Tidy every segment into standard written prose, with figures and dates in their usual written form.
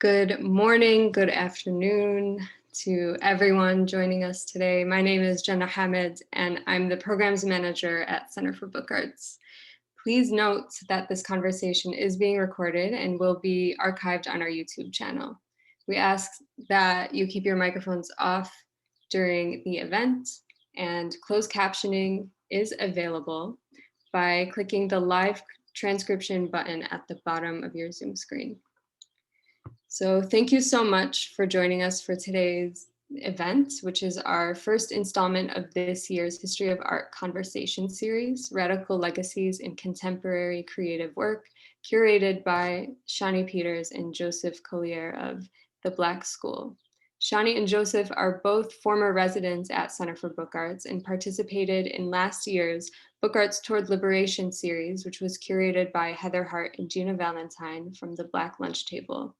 Good morning, good afternoon to everyone joining us today. My name is Jenna Hamid, and I'm the Programs Manager at Center for Book Arts. Please note that this conversation is being recorded and will be archived on our YouTube channel. We ask that you keep your microphones off during the event, and closed captioning is available by clicking the live transcription button at the bottom of your Zoom screen. So thank you so much for joining us for today's event, which is our first installment of this year's History of Art Conversation series, Radical Legacies in Contemporary Creative Work, curated by Shani Peters and Joseph Collier of the Black School. Shani and Joseph are both former residents at Center for Book Arts and participated in last year's Book Arts Toward Liberation series, which was curated by Heather Hart and Gina Valentine from the Black Lunch Table.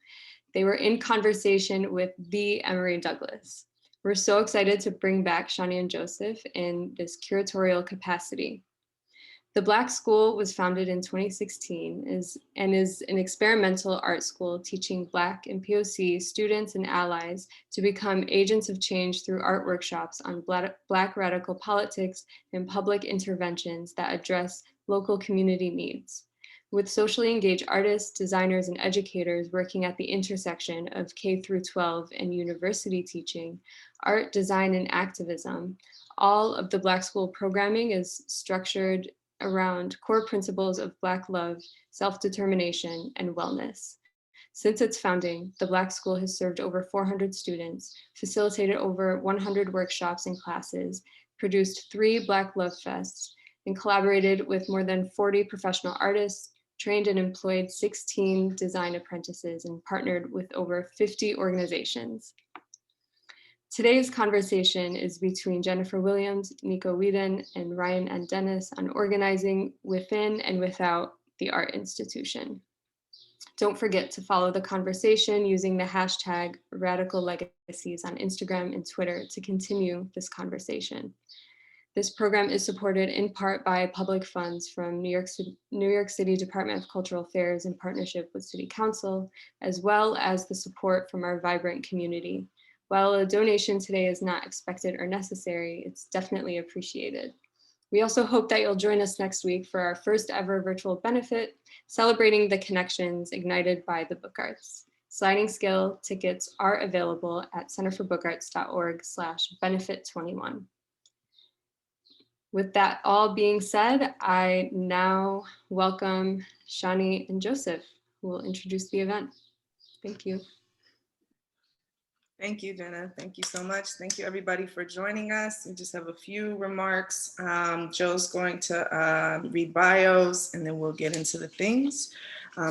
They were in conversation with the Emory Douglas. We're so excited to bring back Shani and Joseph in this curatorial capacity. The Black School was founded in 2016 and is an experimental art school teaching Black and POC students and allies to become agents of change through art workshops on Black radical politics and public interventions that address local community needs. With socially engaged artists, designers, and educators working at the intersection of K through 12 and university teaching, art, design, and activism, all of the Black School programming is structured around core principles of Black love, self-determination, and wellness. Since its founding, the Black School has served over 400 students, facilitated over 100 workshops and classes, produced 3 Black Love Fests, and collaborated with more than 40 professional artists, trained and employed 16 design apprentices, and partnered with over 50 organizations. Today's conversation is between Jennifer Williams, Nico Whedon, and Ryan N. Dennis on organizing within and without the art institution. Don't forget to follow the conversation using the hashtag Radical Legacies on Instagram and Twitter to continue this conversation. This program is supported in part by public funds from New York City Department of Cultural Affairs in partnership with City Council, as well as the support from our vibrant community. While a donation today is not expected or necessary, it's definitely appreciated. We also hope that you'll join us next week for our first ever virtual benefit, celebrating the connections ignited by the book arts. Sliding scale tickets are available at centerforbookarts.org/benefit21. With that all being said, I now welcome Shani and Joseph, who will introduce the event. Thank you. Thank you, Jenna. Thank you so much. Thank you, everybody, for joining us. We just have a few remarks. Joe's going to read bios, and then we'll get into the things.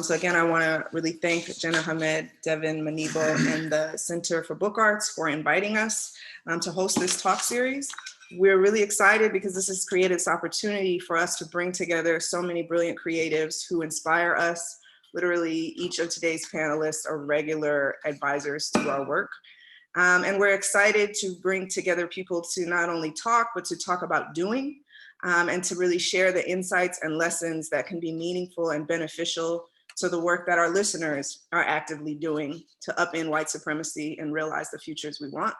So again, I want to really thank Jenna Hamed, Devin Manibo, and the Center for Book Arts for inviting us to host this talk series. We're really excited because this has created this opportunity for us to bring together so many brilliant creatives who inspire us. Literally, each of today's panelists are regular advisors to our work. And we're excited to bring together people to not only talk, but to talk about doing, and to really share the insights and lessons that can be meaningful and beneficial to the work that our listeners are actively doing to upend white supremacy and realize the futures we want.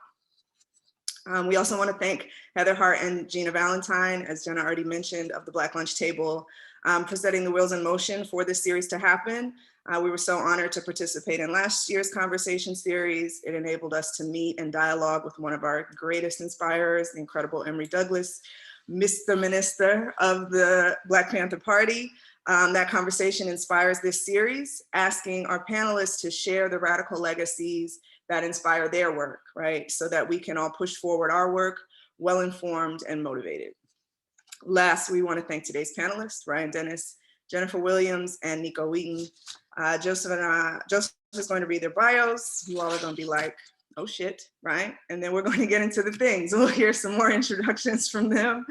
We also want to thank Heather Hart and Gina Valentine, as Jenna already mentioned, of the Black Lunch Table, for setting the wheels in motion for this series to happen. We were so honored to participate in last year's conversation series. It enabled us to meet and dialogue with one of our greatest inspirers, the incredible Emory Douglas, Mr. Minister of the Black Panther Party. That conversation inspires this series, asking our panelists to share the radical legacies that inspire their work, right? So that we can all push forward our work, well-informed and motivated. Last, we want to thank today's panelists, Ryan Dennis, Jennifer Williams, and Nico Whedon. Joseph is going to read their bios. You all are going to be like, oh shit, right? And then we're going to get into the things. We'll hear some more introductions from them.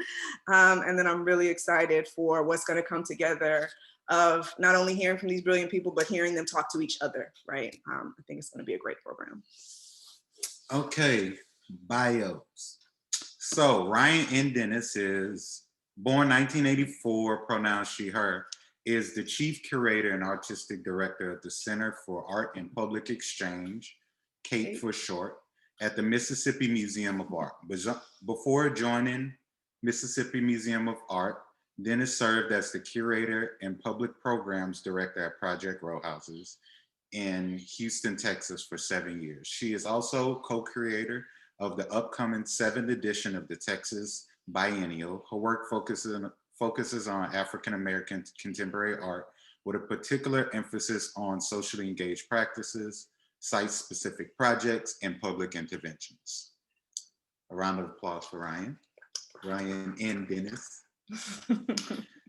And then I'm really excited for what's going to come together of not only hearing from these brilliant people, but hearing them talk to each other, right? I think it's going to be a great program. Okay, bios. So Ryan N. Dennis is born 1984, pronouns she, her, is the Chief Curator and Artistic Director of the Center for Art and Public Exchange, CAPE for short, at the Mississippi Museum of Art. Before joining Mississippi Museum of Art, Dennis served as the Curator and Public Programs Director at Project Row Houses in Houston, Texas for 7 years. She is also co-creator of the upcoming 7th edition of the Texas Biennial. Her work focuses on African-American contemporary art with a particular emphasis on socially engaged practices, site-specific projects, and public interventions. A round of applause for Ryan. Ryan and Dennis.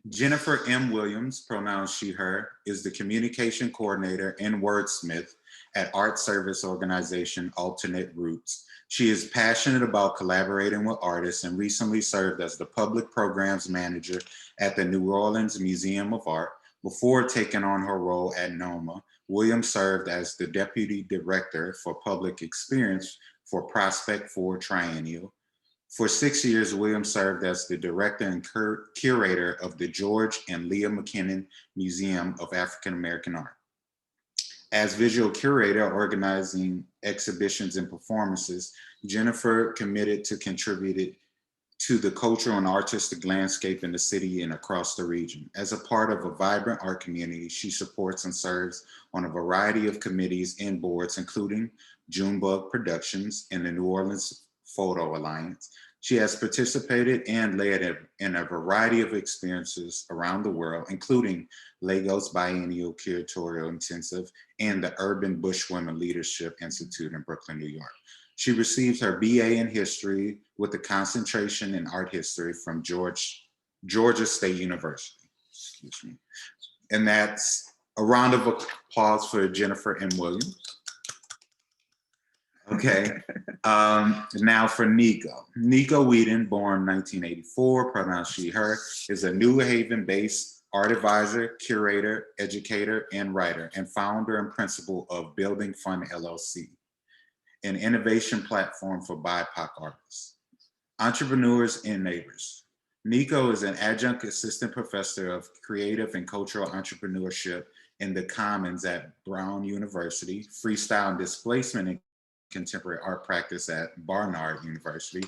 Jennifer M. Williams, pronouns she, her, is the communication coordinator and wordsmith at art service organization Alternate Roots. She is passionate about collaborating with artists and recently served as the public programs manager at the New Orleans Museum of Art. Before taking on her role at NOMA, Williams served as the deputy director for public experience for Prospect 4 Triennial. For 6 years, Williams served as the director and curator of the George and Leah McKinnon Museum of African American Art. As visual curator organizing exhibitions and performances, Jennifer committed to contribute to the cultural and artistic landscape in the city and across the region. As a part of a vibrant art community, she supports and serves on a variety of committees and boards, including Junebug Productions and the New Orleans Photo Alliance. She has participated and led in a variety of experiences around the world, including Lagos Biennial Curatorial Intensive and the Urban Bush Women Leadership Institute in Brooklyn, New York. She received her BA in history with a concentration in art history from Georgia State University. Excuse me. And that's a round of applause for Jennifer M. Williams. Okay, now for Nico. Nico Whedon, born 1984, pronounced she, her, is a New Haven-based art advisor, curator, educator, and writer, and founder and principal of Building Fund LLC, an innovation platform for BIPOC artists, entrepreneurs, and neighbors. Nico is an adjunct assistant professor of creative and cultural entrepreneurship in the Commons at Brown University, freestyle and displacement and contemporary art practice at Barnard University,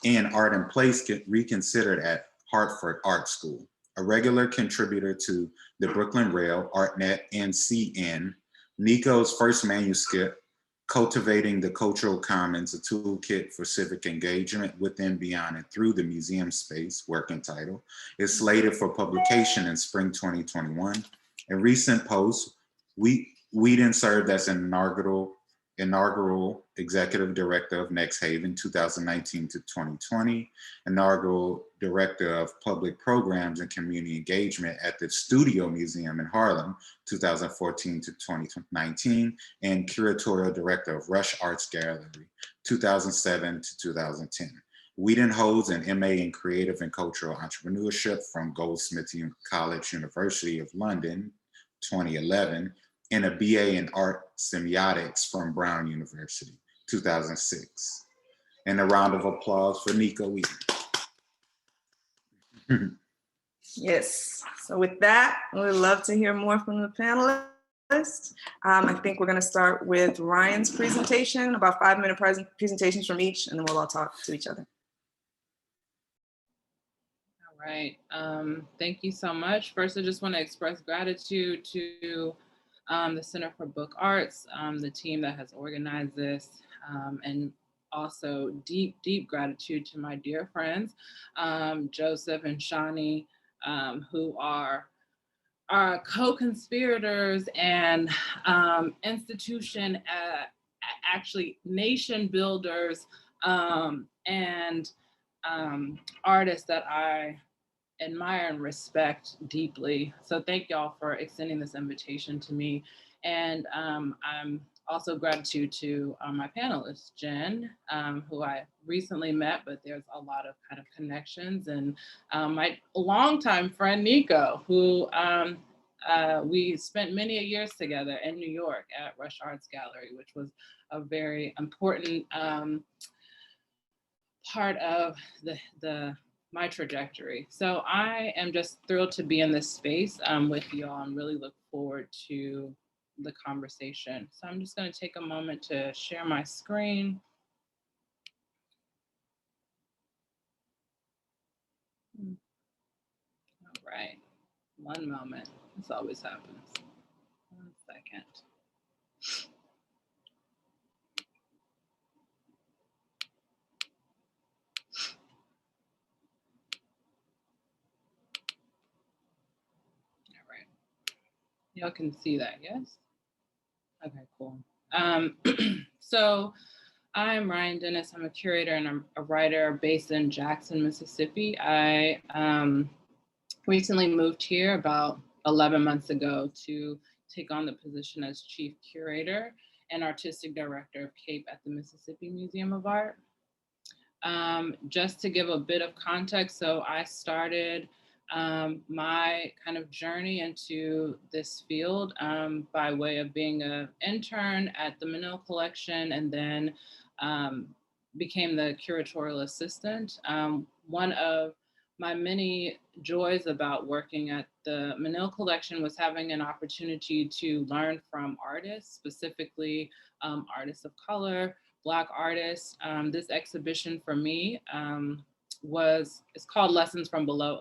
and Art in Place Reconsidered at Hartford Art School. A regular contributor to the Brooklyn Rail, ArtNet, and CN, Nico's first manuscript, Cultivating the Cultural Commons, a toolkit for civic engagement within, beyond, and through the museum space, working title, is slated for publication in spring 2021. In recent posts, Whedon served as an inaugural executive director of Next Haven 2019 to 2020, inaugural director of public programs and community engagement at the Studio Museum in Harlem 2014 to 2019, and curatorial director of Rush Arts Gallery 2007 to 2010. Whedon holds an MA in Creative and Cultural Entrepreneurship from Goldsmiths College, University of London 2011, and a BA in Art Semiotics from Brown University, 2006. And a round of applause for Nico Whedon. Yes, so with that, we'd love to hear more from the panelists. I think we're gonna start with Ryan's presentation, about 5-minute presentations from each, and then we'll all talk to each other. All right, thank you so much. First, I just wanna express gratitude to the Center for Book Arts, the team that has organized this, and also deep, deep gratitude to my dear friends, Joseph and Shani, who are our co-conspirators and institution, actually nation builders, and artists that I admire and respect deeply. So thank y'all for extending this invitation to me. And I'm also gratitude to my panelists, Jen, who I recently met, but there's a lot of kind of connections, and my longtime friend, Nico, who we spent many years together in New York at Rush Arts Gallery, which was a very important part of the my trajectory. So I am just thrilled to be in this space with y'all and really look forward to the conversation. So I'm just going to take a moment to share my screen. All right, one moment. This always happens. 1 second. All right, y'all can see that, yes? Okay, cool. So I'm Ryan Dennis. I'm a curator and I'm a writer based in Jackson, Mississippi. I recently moved here about 11 months ago to take on the position as chief curator and artistic director of CAPE at the Mississippi Museum of Art. Just to give a bit of context, so I started my kind of journey into this field by way of being an intern at the Menil Collection and then became the curatorial assistant. One of my many joys about working at the Menil Collection was having an opportunity to learn from artists, specifically artists of color, Black artists. This exhibition for me it's called Lessons from Below,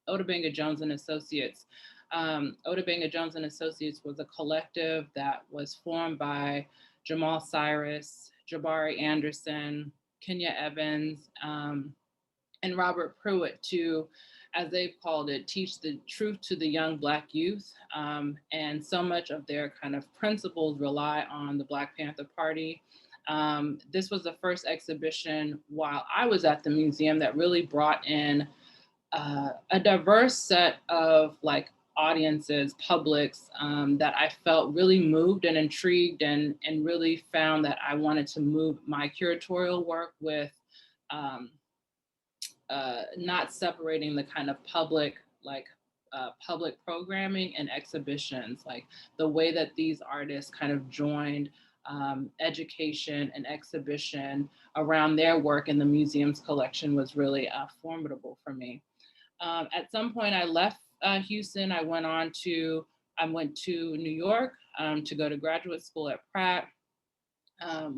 Otobenga Jones and Associates. Otobenga Jones and Associates was a collective that was formed by Jamal Cyrus, Jabari Anderson, Kenya Evans, and Robert Pruitt to, as they've called it, teach the truth to the young Black youth. And so much of their kind of principles rely on the Black Panther Party. This was the first exhibition while I was at the museum that really brought in a diverse set of like audiences, publics that I felt really moved and intrigued and really found that I wanted to move my curatorial work with not separating the kind of public programming and exhibitions, like the way that these artists kind of joined education and exhibition around their work in the museum's collection was really formidable for me. At some point I left Houston. I went to New York to go to graduate school at Pratt.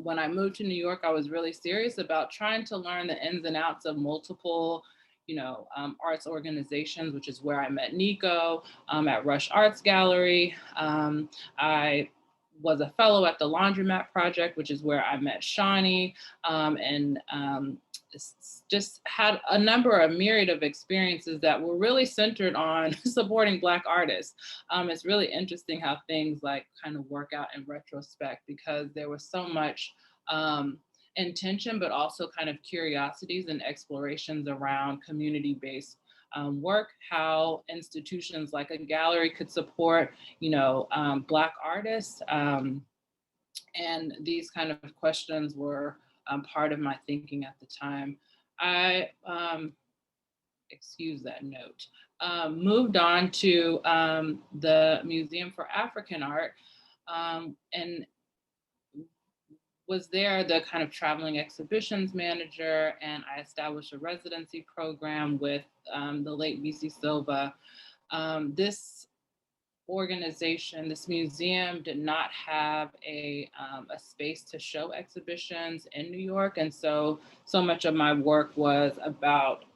When I moved to New York, I was really serious about trying to learn the ins and outs of multiple, arts organizations, which is where I met Nico at Rush Arts Gallery. I was a fellow at the Laundromat Project, which is where I met Shawnee, and just had a number of myriad of experiences that were really centered on supporting Black artists. It's really interesting how things like kind of work out in retrospect because there was so much intention, but also kind of curiosities and explorations around community-based work, how institutions like a gallery could support, Black artists. And these kind of questions were part of my thinking at the time. I, excuse that note, moved on to the Museum for African Art and was there the kind of traveling exhibitions manager, and I established a residency program with the late VC Silva. This organization, this museum did not have a space to show exhibitions in New York. And so much of my work was about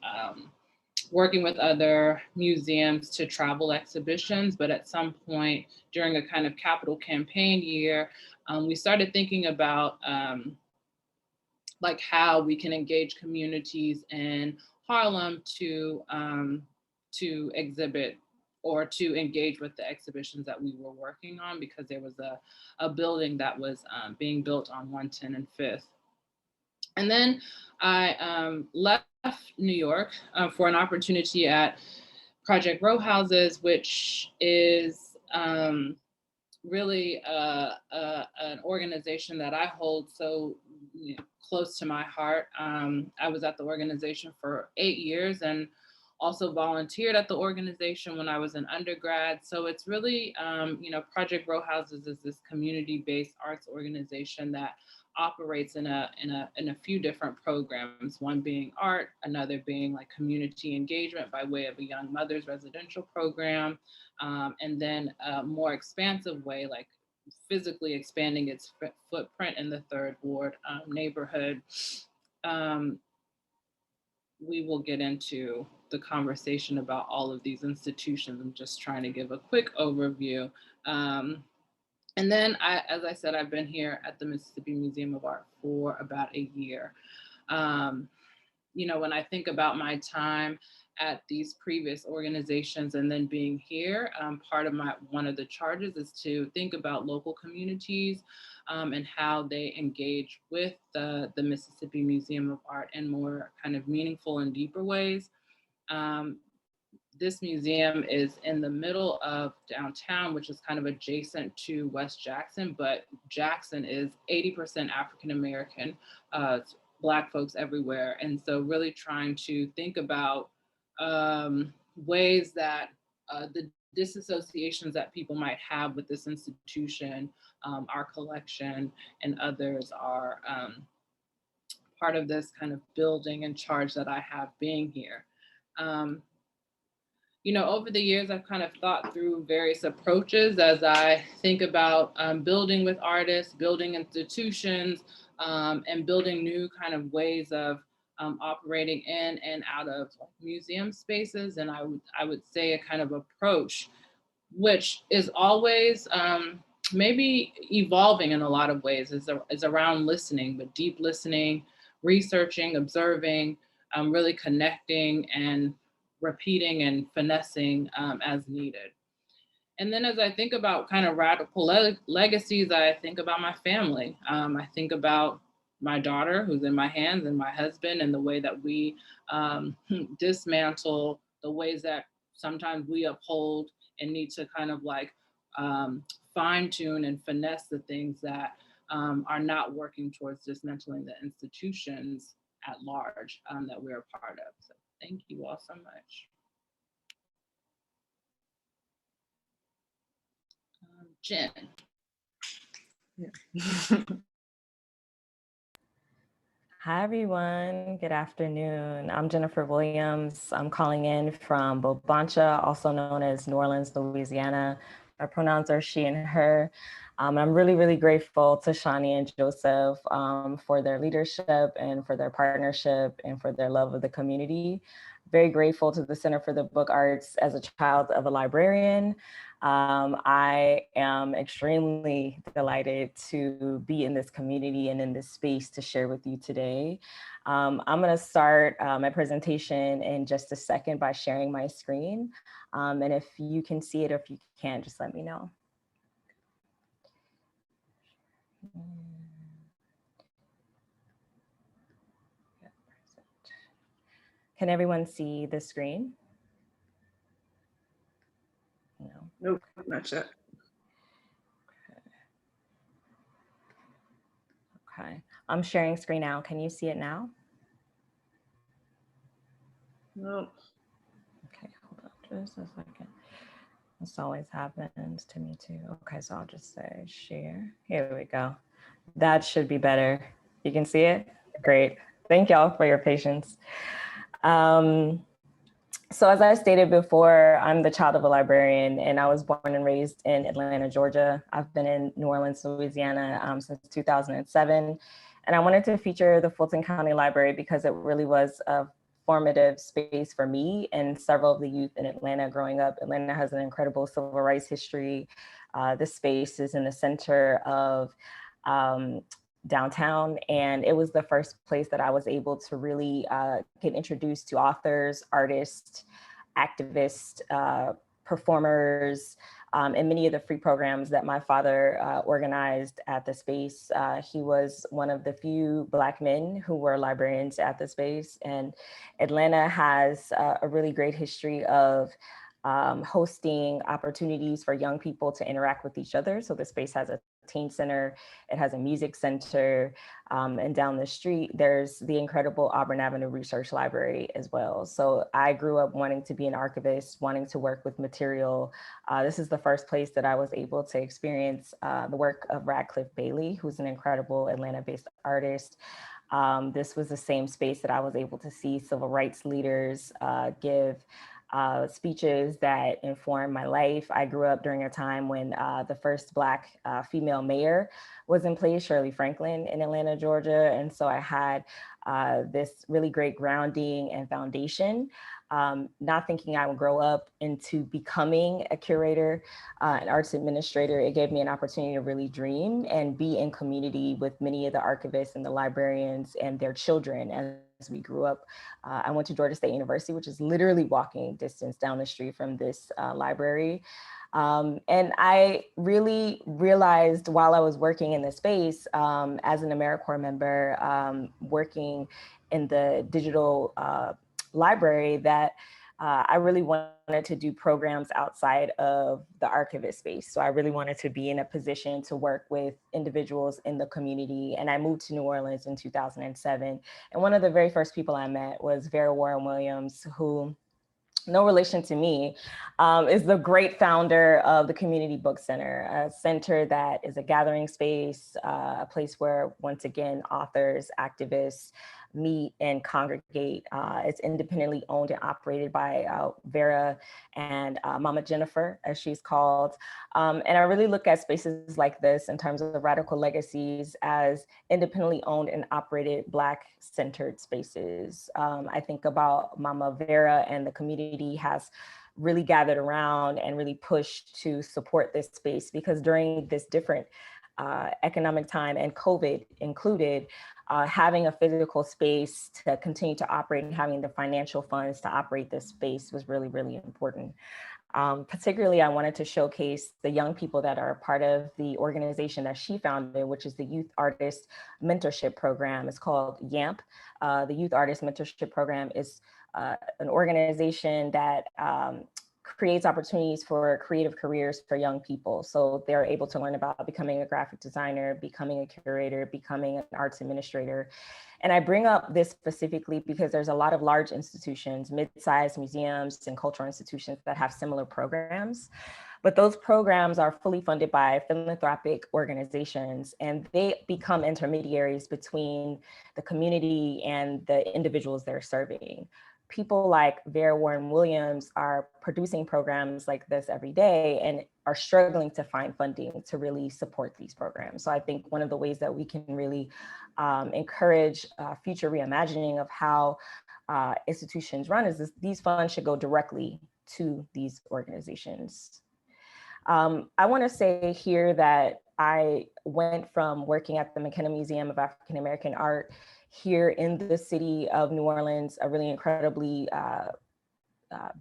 working with other museums to travel exhibitions. But at some point during a kind of capital campaign year, we started thinking about like how we can engage communities in Harlem to exhibit or to engage with the exhibitions that we were working on, because there was a building that was being built on 110 and 5th. And then I left New York for an opportunity at Project Row Houses, which is really an organization that I hold so close to my heart. I was at the organization for 8 years, and also volunteered at the organization when I was an undergrad. So it's really, Project Row Houses is this community-based arts organization that operates in a few different programs, one being art, another being like community engagement by way of a young mother's residential program, and then a more expansive way, like physically expanding its footprint in the Third Ward neighborhood. We will get into the conversation about all of these institutions. I'm just trying to give a quick overview. And then, as I said, I've been here at the Mississippi Museum of Art for about a year. When I think about my time at these previous organizations and then being here, part of one of the charges is to think about local communities and how they engage with the Mississippi Museum of Art in more kind of meaningful and deeper ways. This museum is in the middle of downtown, which is kind of adjacent to West Jackson, but Jackson is 80% African-American, Black folks everywhere. And so really trying to think about ways that the disassociations that people might have with this institution, our collection, and others are part of this kind of building and charge that I have being here. Over the years, I've kind of thought through various approaches as I think about building with artists, building institutions, and building new kind of ways of operating in and out of museum spaces. And I would say a kind of approach, which is always maybe evolving in a lot of ways, is around listening, but deep listening, researching, observing, really connecting and repeating and finessing as needed. And then as I think about kind of radical legacies, I think about my family. I think about my daughter who's in my hands and my husband, and the way that we dismantle the ways that sometimes we uphold and need to kind of like fine tune and finesse the things that are not working towards dismantling the institutions at large that we're a part of. So thank you all so much. Jen. Yeah. Hi, everyone. Good afternoon. I'm Jennifer Williams. I'm calling in from Bobancha, also known as New Orleans, Louisiana. My pronouns are she and her. I'm really, really grateful to Shani and Joseph for their leadership and for their partnership and for their love of the community. Very grateful to the Center for the Book Arts as a child of a librarian. I am extremely delighted to be in this community and in this space to share with you today. I'm going to start my presentation in just a second by sharing my screen. And if you can see it, or if you can't, just let me know. Can everyone see the screen? No. Nope, not yet. Okay, I'm sharing screen now. Can you see it now? Nope. Okay, hold on just a second. This always happens to me too. Okay, so I'll just say share. Here we go. That should be better. You can see it? Great. Thank y'all for your patience. So as I stated before, I'm the child of a librarian, and I was born and raised in Atlanta, Georgia. I've been in New Orleans, Louisiana since 2007. And I wanted to feature the Fulton County Library because it really was a formative space for me and several of the youth in Atlanta growing up. Atlanta has an incredible civil rights history. This space is in the center of downtown, and it was the first place that I was able to really get introduced to authors, artists, activists, performers, and many of the free programs that my father organized at the space. He was one of the few Black men who were librarians at the space, and Atlanta has a really great history of hosting opportunities for young people to interact with each other. So the space has a teen center. It has a music center. And down the street, there's the incredible Auburn Avenue Research Library as well. So I grew up wanting to be an archivist, wanting to work with material. This is the first place that I was able to experience the work of Radcliffe Bailey, who's an incredible Atlanta-based artist. This was the same space that I was able to see civil rights leaders give speeches that informed my life. I grew up during a time when the first Black female mayor was in place, Shirley Franklin, in Atlanta, Georgia. And so I had this really great grounding and foundation, not thinking I would grow up into becoming a curator, an arts administrator. It gave me an opportunity to really dream and be in community with many of the archivists and the librarians and their children as we grew up. I went to Georgia State University, which is literally walking distance down the street from this library. And I really realized while I was working in this space as an AmeriCorps member, working in the digital library, that I really wanted to do programs outside of the archivist space. So I really wanted to be in a position to work with individuals in the community. And I moved to New Orleans in 2007. And one of the very first people I met was Vera Warren Williams, who, no relation to me, is the great founder of the Community Book Center, a center that is a gathering space, a place where, once again, authors, activists meet and congregate. It's independently owned and operated by Vera and Mama Jennifer, as she's called. And I really look at spaces like this in terms of the radical legacies as independently owned and operated Black-centered spaces. I think about Mama Vera, and the community has really gathered around and really pushed to support this space, because during this different economic time, and COVID included, having a physical space to continue to operate and having the financial funds to operate this space was really, really important. Particularly, I wanted to showcase the young people that are part of the organization that she founded, which is the Youth Artist Mentorship Program. It's called YAMP. The Youth Artist Mentorship Program is an organization that creates opportunities for creative careers for young people. So they're able to learn about becoming a graphic designer, becoming a curator, becoming an arts administrator. And I bring up this specifically because there's a lot of large institutions, mid-sized museums and cultural institutions that have similar programs. But those programs are fully funded by philanthropic organizations, and they become intermediaries between the community and the individuals they're serving. People like Vera Warren Williams are producing programs like this every day and are struggling to find funding to really support these programs. So I think one of the ways that we can really encourage future reimagining of how institutions run is these funds should go directly to these organizations. I want to say here that I went from working at the McKenna Museum of African American Art here in the city of New Orleans, a really incredibly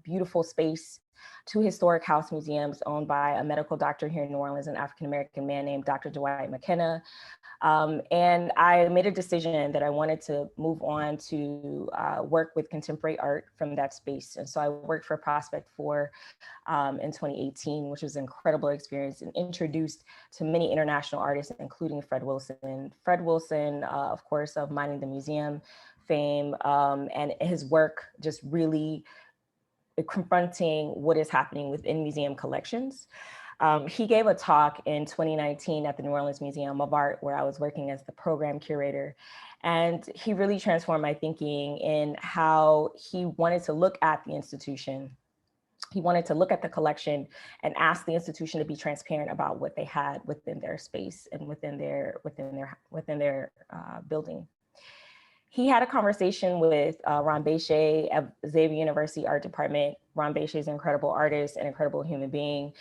beautiful space, to historic house museums owned by a medical doctor here in New Orleans, an African-American man named Dr. Dwight McKenna. And I made a decision that I wanted to move on to work with contemporary art from that space. And so I worked for Prospect 4 in 2018, which was an incredible experience, and introduced to many international artists, including Fred Wilson. Fred Wilson, of course, of Minding the Museum fame, and his work just really confronting what is happening within museum collections. He gave a talk in 2019 at the New Orleans Museum of Art, where I was working as the program curator. And he really transformed my thinking in how he wanted to look at the institution. He wanted to look at the collection and ask the institution to be transparent about what they had within their space and within their building. He had a conversation with Ron Beche at Xavier University Art Department. Ron Beche is an incredible artist, an incredible human being.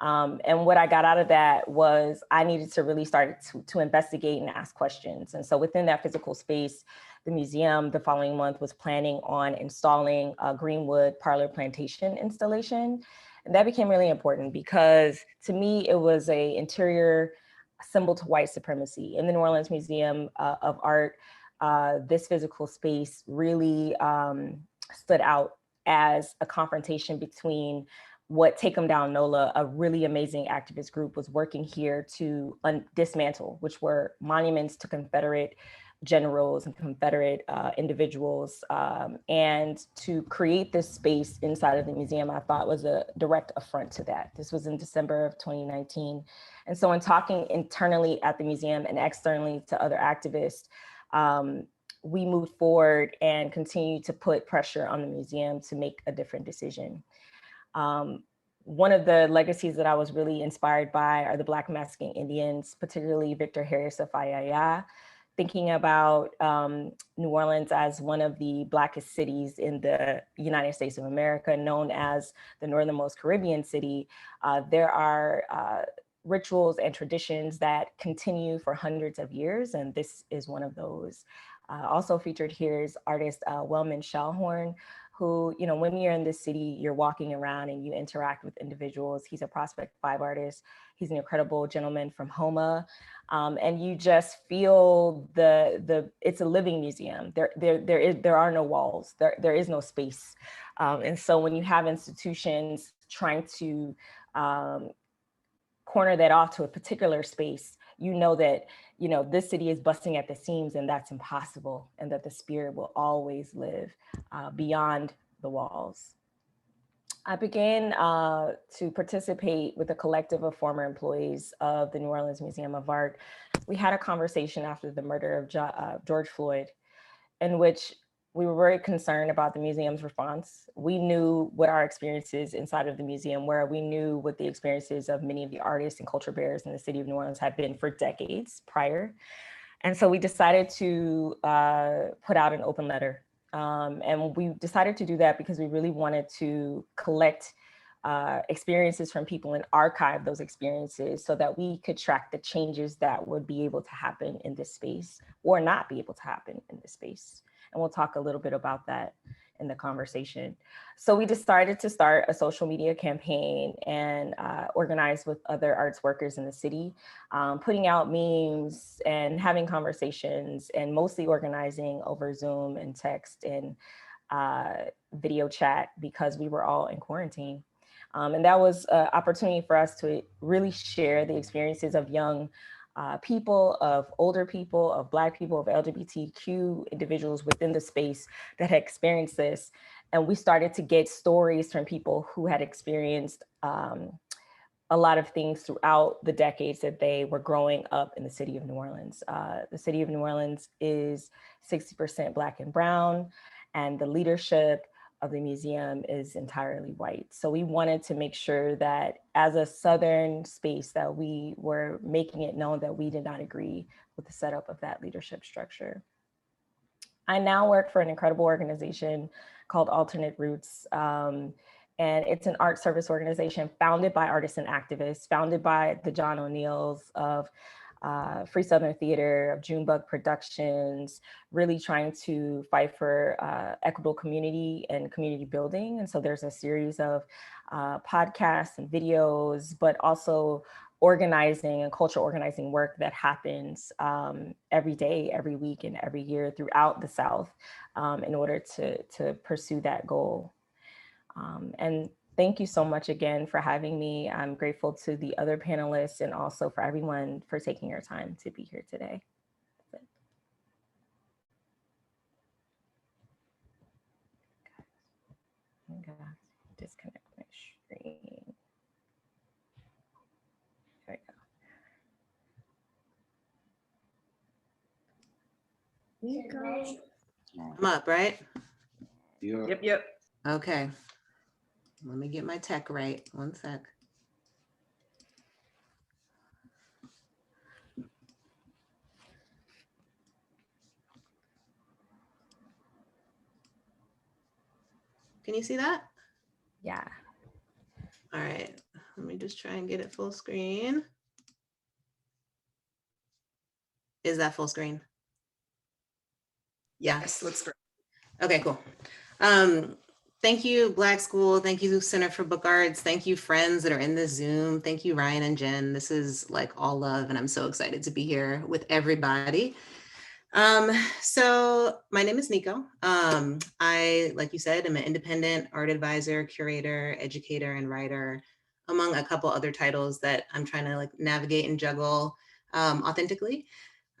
And what I got out of that was I needed to really start to investigate and ask questions. And so within that physical space, the museum the following month was planning on installing a Greenwood Parlor Plantation installation. And that became really important because to me, it was an interior symbol to white supremacy. In the New Orleans Museum of Art, this physical space really stood out as a confrontation between what Take 'em Down NOLA, a really amazing activist group, was working here to dismantle, which were monuments to Confederate generals and Confederate individuals, and to create this space inside of the museum, I thought was a direct affront to that. This was in December of 2019. And so in talking internally at the museum and externally to other activists, we moved forward and continued to put pressure on the museum to make a different decision. One of the legacies that I was really inspired by are the Black Mexican Indians, particularly Victor Harris of Ayaya, thinking about New Orleans as one of the Blackest cities in the United States of America, known as the northernmost Caribbean city. There are rituals and traditions that continue for hundreds of years, and this is one of those. Also featured here is artist Wellman Shellhorn, who, you know, when you're in this city, you're walking around and you interact with individuals. He's a Prospect 5 artist. He's an incredible gentleman from Homa. And you just feel it's a living museum. There are no walls, there is no space. And so when you have institutions trying to corner that off to a particular space, you know that, you know, this city is busting at the seams, and that's impossible, and that the spirit will always live beyond the walls. I began to participate with a collective of former employees of the New Orleans Museum of Art. We had a conversation after the murder of George Floyd, in which we were very concerned about the museum's response. We knew what our experiences inside of the museum were. We knew what the experiences of many of the artists and culture bearers in the city of New Orleans had been for decades prior. And so we decided to put out an open letter. And we decided to do that because we really wanted to collect experiences from people and archive those experiences so that we could track the changes that would be able to happen in this space or not be able to happen in this space. And we'll talk a little bit about that in the conversation. So we decided to start a social media campaign and organize with other arts workers in the city, putting out memes and having conversations, and mostly organizing over Zoom and text and video chat because we were all in quarantine. And that was an opportunity for us to really share the experiences of young people, of older people, of Black people, of LGBTQ individuals within the space that had experienced this. And we started to get stories from people who had experienced a lot of things throughout the decades that they were growing up in the city of New Orleans. The city of New Orleans is 60% Black and brown, and the leadership of the museum is entirely white. So we wanted to make sure that as a Southern space that we were making it known that we did not agree with the setup of that leadership structure. I now work for an incredible organization called Alternate Roots. And it's an art service organization founded by artists and activists, founded by the John O'Neills of Free Southern Theater, of Junebug Productions, really trying to fight for equitable community and community building. And so there's a series of podcasts and videos, but also organizing and cultural organizing work that happens every day, every week, and every year throughout the South in order to pursue that goal. And thank you so much again for having me. I'm grateful to the other panelists and also for everyone for taking your time to be here today. I'm gonna disconnect my screen. There we go. I'm up, right? Yeah. Yep. Okay. Let me get my tech right. One sec. Can you see that? Yeah. All right. Let me just try and get it full screen. Is that full screen? Yeah. Yes, looks great. Okay, cool. Thank you, Black School. Thank you, Center for Book Arts. Thank you, friends that are in the Zoom. Thank you, Ryan and Jen. This is like all love, and I'm so excited to be here with everybody. So my name is Nico. I, like you said, am an independent art advisor, curator, educator, and writer, among a couple other titles that I'm trying to like navigate and juggle authentically.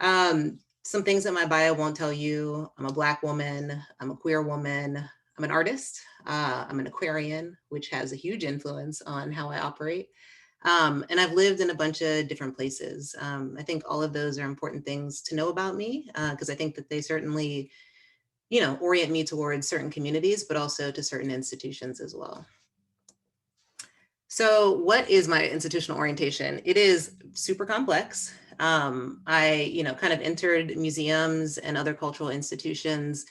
Some things that my bio won't tell you: I'm a Black woman, I'm a queer woman, I'm an artist, I'm an Aquarian, which has a huge influence on how I operate. And I've lived in a bunch of different places. I think all of those are important things to know about me, because I think that they certainly, orient me towards certain communities, but also to certain institutions as well. So what is my institutional orientation? It is super complex. I, kind of entered museums and other cultural institutions,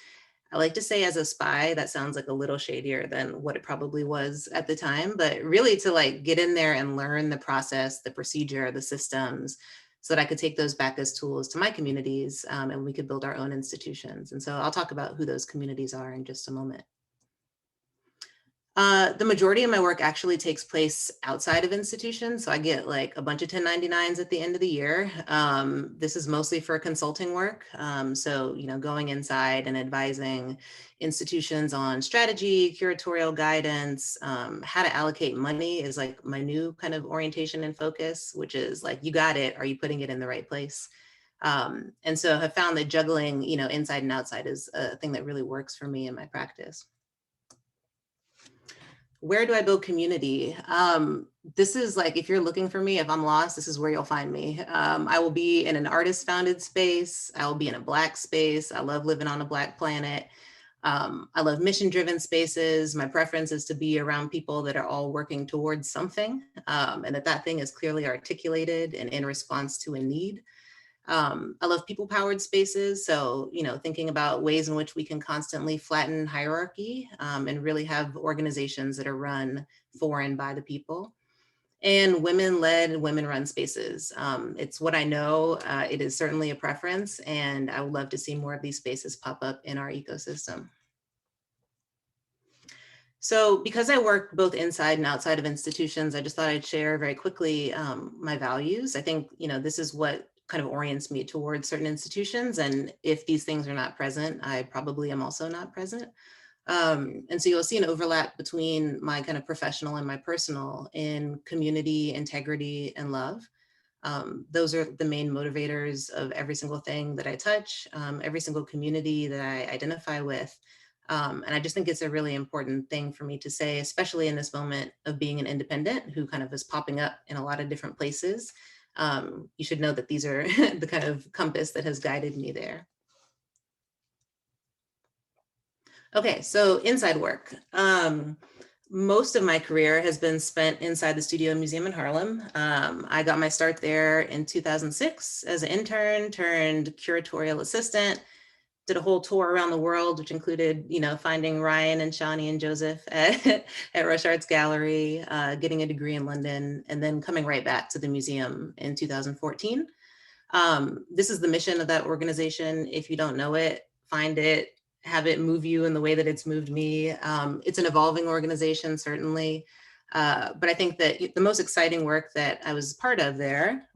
I like to say as a spy. That sounds like a little shadier than what it probably was at the time, but really to like get in there and learn the process, the procedure, the systems, so that I could take those back as tools to my communities, and we could build our own institutions. And so I'll talk about who those communities are in just a moment. The majority of my work actually takes place outside of institutions. So I get like a bunch of 1099s at the end of the year. This is mostly for consulting work. So, going inside and advising institutions on strategy, curatorial guidance, how to allocate money is like my new kind of orientation and focus, which is like, you got it, are you putting it in the right place? And so I've found that juggling, inside and outside is a thing that really works for me in my practice. Where do I build community? This is like, if you're looking for me, if I'm lost, this is where you'll find me. I will be in an artist founded space. I will be in a Black space. I love living on a Black planet. I love mission driven spaces. My preference is to be around people that are all working towards something, and that thing is clearly articulated and in response to a need. I love people powered spaces. So, thinking about ways in which we can constantly flatten hierarchy, and really have organizations that are run for and by the people. And women led, women run spaces. It's what I know. It is certainly a preference, and I would love to see more of these spaces pop up in our ecosystem. So because I work both inside and outside of institutions, I just thought I'd share very quickly my values. I think, this is what kind of orients me towards certain institutions. And if these things are not present, I probably am also not present. And so you'll see an overlap between my kind of professional and my personal in community, integrity, and love. Those are the main motivators of every single thing that I touch, every single community that I identify with. And I just think it's a really important thing for me to say, especially in this moment of being an independent who kind of is popping up in a lot of different places. You should know that these are the kind of compass that has guided me there. Okay, so inside work. Most of my career has been spent inside the Studio Museum in Harlem. I got my start there in 2006 as an intern turned curatorial assistant. Did a whole tour around the world, which included, finding Ryan and Shawnee and Joseph at Rush Arts Gallery, getting a degree in London, and then coming right back to the museum in 2014. This is the mission of that organization. If you don't know it, find it, have it move you in the way that it's moved me. It's an evolving organization, certainly. But I think that the most exciting work that I was part of there,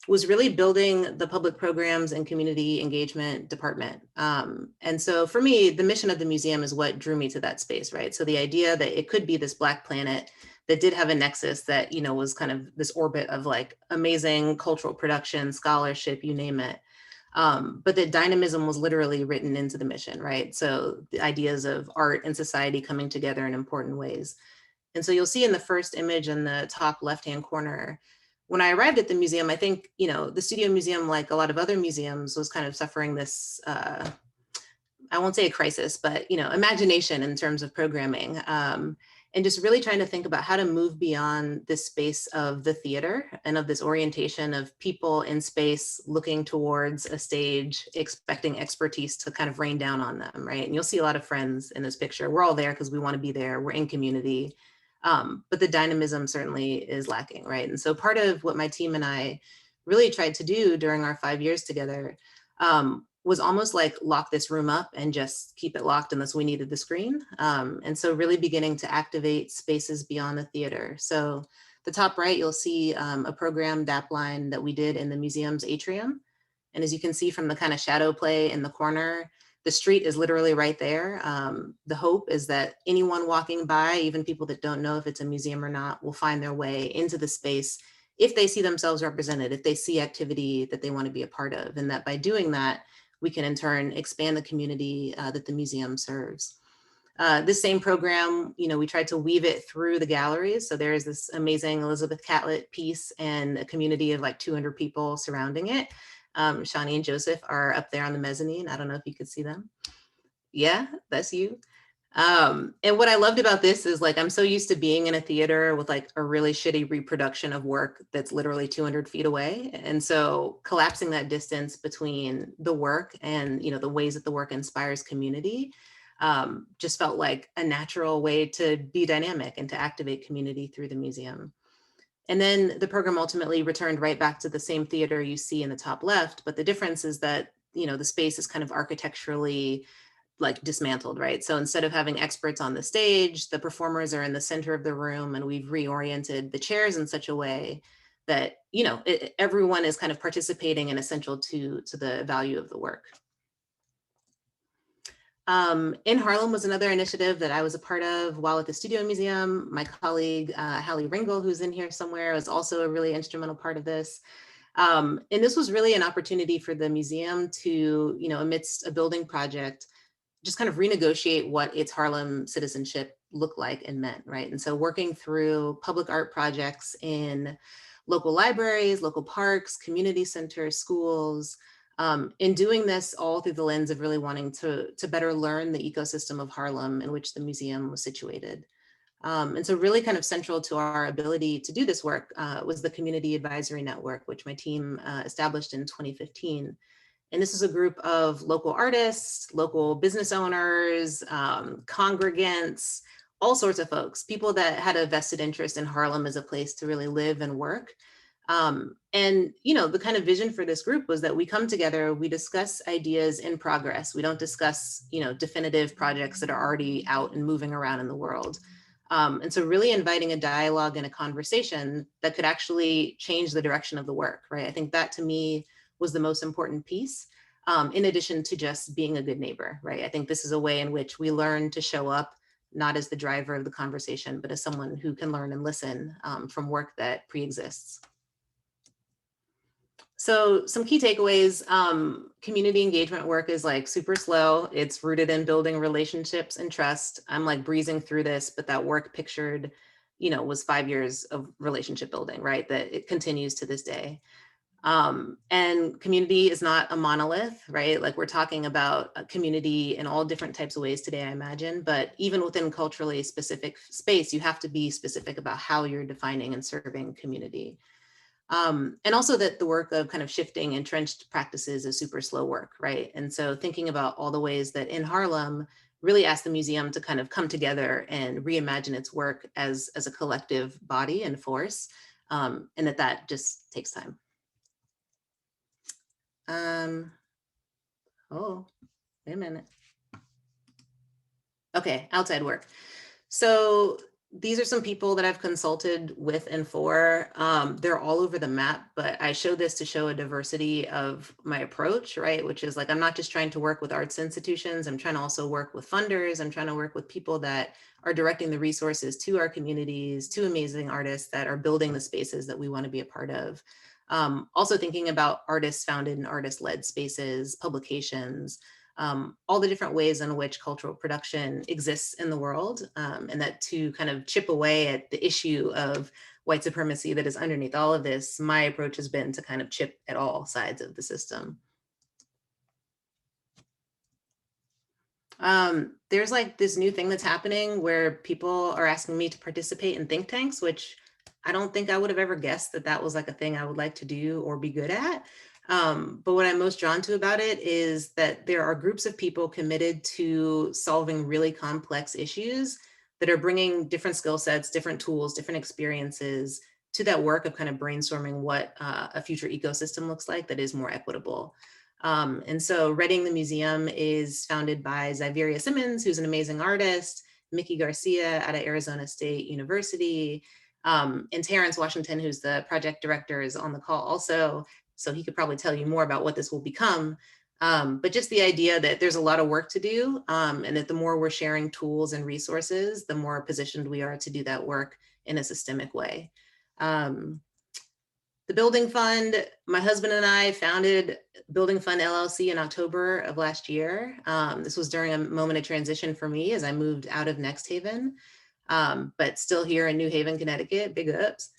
was really building the public programs and community engagement department. And so for me, the mission of the museum is what drew me to that space, right? So the idea that it could be this Black planet that did have a nexus that, was kind of this orbit of like amazing cultural production, scholarship, you name it. But that dynamism was literally written into the mission, right? So the ideas of art and society coming together in important ways. And so you'll see in the first image in the top left-hand corner, when I arrived at the museum, I think, the Studio Museum, like a lot of other museums, was kind of suffering this, I won't say a crisis, but, imagination in terms of programming, and just really trying to think about how to move beyond this space of the theater and of this orientation of people in space looking towards a stage, expecting expertise to kind of rain down on them, right? And you'll see a lot of friends in this picture. We're all there because we want to be there. We're in community. But the dynamism certainly is lacking, right? And so part of what my team and I really tried to do during our 5 years together was almost like lock this room up and just keep it locked unless we needed the screen. And so really beginning to activate spaces beyond the theater. So the top right, you'll see a program DAP line that we did in the museum's atrium. And as you can see from the kind of shadow play in the corner, the street is literally right there. The hope is that anyone walking by, even people that don't know if it's a museum or not, will find their way into the space if they see themselves represented, if they see activity that they want to be a part of, and that by doing that, we can in turn expand the community that the museum serves. This same program, we tried to weave it through the galleries. So there's this amazing Elizabeth Catlett piece and a community of like 200 people surrounding it. Shani and Joseph are up there on the mezzanine. I don't know if you could see them. Yeah, that's you. And what I loved about this is like, I'm so used to being in a theater with like a really shitty reproduction of work that's literally 200 feet away. And so collapsing that distance between the work and, the ways that the work inspires community just felt like a natural way to be dynamic and to activate community through the museum. And then the program ultimately returned right back to the same theater you see in the top left, but the difference is that, the space is kind of architecturally like dismantled, right? So instead of having experts on the stage, the performers are in the center of the room, and we've reoriented the chairs in such a way that, everyone is kind of participating and essential to the value of the work. In Harlem was another initiative that I was a part of while at the Studio Museum. My colleague, Hallie Ringel, who's in here somewhere, was also a really instrumental part of this. And this was really an opportunity for the museum to, amidst a building project, just kind of renegotiate what its Harlem citizenship looked like and meant, right? And so working through public art projects in local libraries, local parks, community centers, schools, in doing this all through the lens of really wanting to better learn the ecosystem of Harlem in which the museum was situated. And so really kind of central to our ability to do this work was the Community Advisory Network, which my team established in 2015. And this is a group of local artists, local business owners, congregants, all sorts of folks, people that had a vested interest in Harlem as a place to really live and work. And, the kind of vision for this group was that we come together, we discuss ideas in progress. We don't discuss, definitive projects that are already out and moving around in the world. And so really inviting a dialogue and a conversation that could actually change the direction of the work, right? I think that to me was the most important piece, in addition to just being a good neighbor, right? I think this is a way in which we learn to show up, not as the driver of the conversation, but as someone who can learn and listen from work that pre-exists. So some key takeaways, community engagement work is like super slow. It's rooted in building relationships and trust. I'm like breezing through this, but that work pictured, was 5 years of relationship building, right? That it continues to this day. And community is not a monolith, right? Like we're talking about a community in all different types of ways today, I imagine, but even within culturally specific space, you have to be specific about how you're defining and serving community. And also that the work of kind of shifting entrenched practices is super slow work, right? And so thinking about all the ways that in Harlem really ask the museum to kind of come together and reimagine its work as a collective body and force, and that just takes time. Oh, wait a minute. Okay, outside work. So these are some people that I've consulted with and for. They're all over the map, but I show this to show a diversity of my approach, right? Which is like, I'm not just trying to work with arts institutions. I'm trying to also work with funders. I'm trying to work with people that are directing the resources to our communities, to amazing artists that are building the spaces that we want to be a part of. Also thinking about artists founded and artist-led spaces, publications, all the different ways in which cultural production exists in the world, and that to kind of chip away at the issue of white supremacy that is underneath all of this, my approach has been to kind of chip at all sides of the system. There's like this new thing that's happening where people are asking me to participate in think tanks, which I don't think I would have ever guessed that that was like a thing I would like to do or be good at. But what I'm most drawn to about it is that there are groups of people committed to solving really complex issues that are bringing different skill sets, different tools, different experiences to that work of kind of brainstorming what a future ecosystem looks like that is more equitable. And so Readying the Museum is founded by Zyveria Simmons, who's an amazing artist, Mickey Garcia out of Arizona State University, and Terrence Washington, who's the project director, is on the call also. so he could probably tell you more about what this will become. But just the idea that there's a lot of work to do, and that the more we're sharing tools and resources, the more positioned we are to do that work in a systemic way. The Building Fund, my husband and I founded Building Fund LLC in October of last year. This was during a moment of transition for me as I moved out of Next Haven, but still here in New Haven, Connecticut, big ups.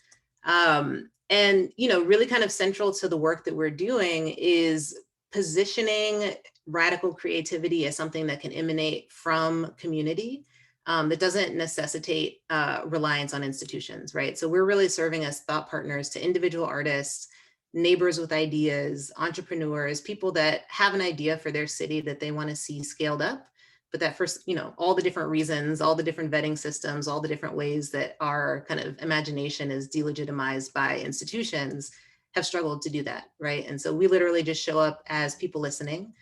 And, you know, really kind of central to the work that we're doing is positioning radical creativity as something that can emanate from community, that doesn't necessitate reliance on institutions, right? So we're really serving as thought partners to individual artists, neighbors with ideas, entrepreneurs, people that have an idea for their city that they want to see scaled up, but that first, you know, all the different reasons, all the different vetting systems, all the different ways that our kind of imagination is delegitimized by institutions have struggled to do that, right? And so we literally just show up as people listening.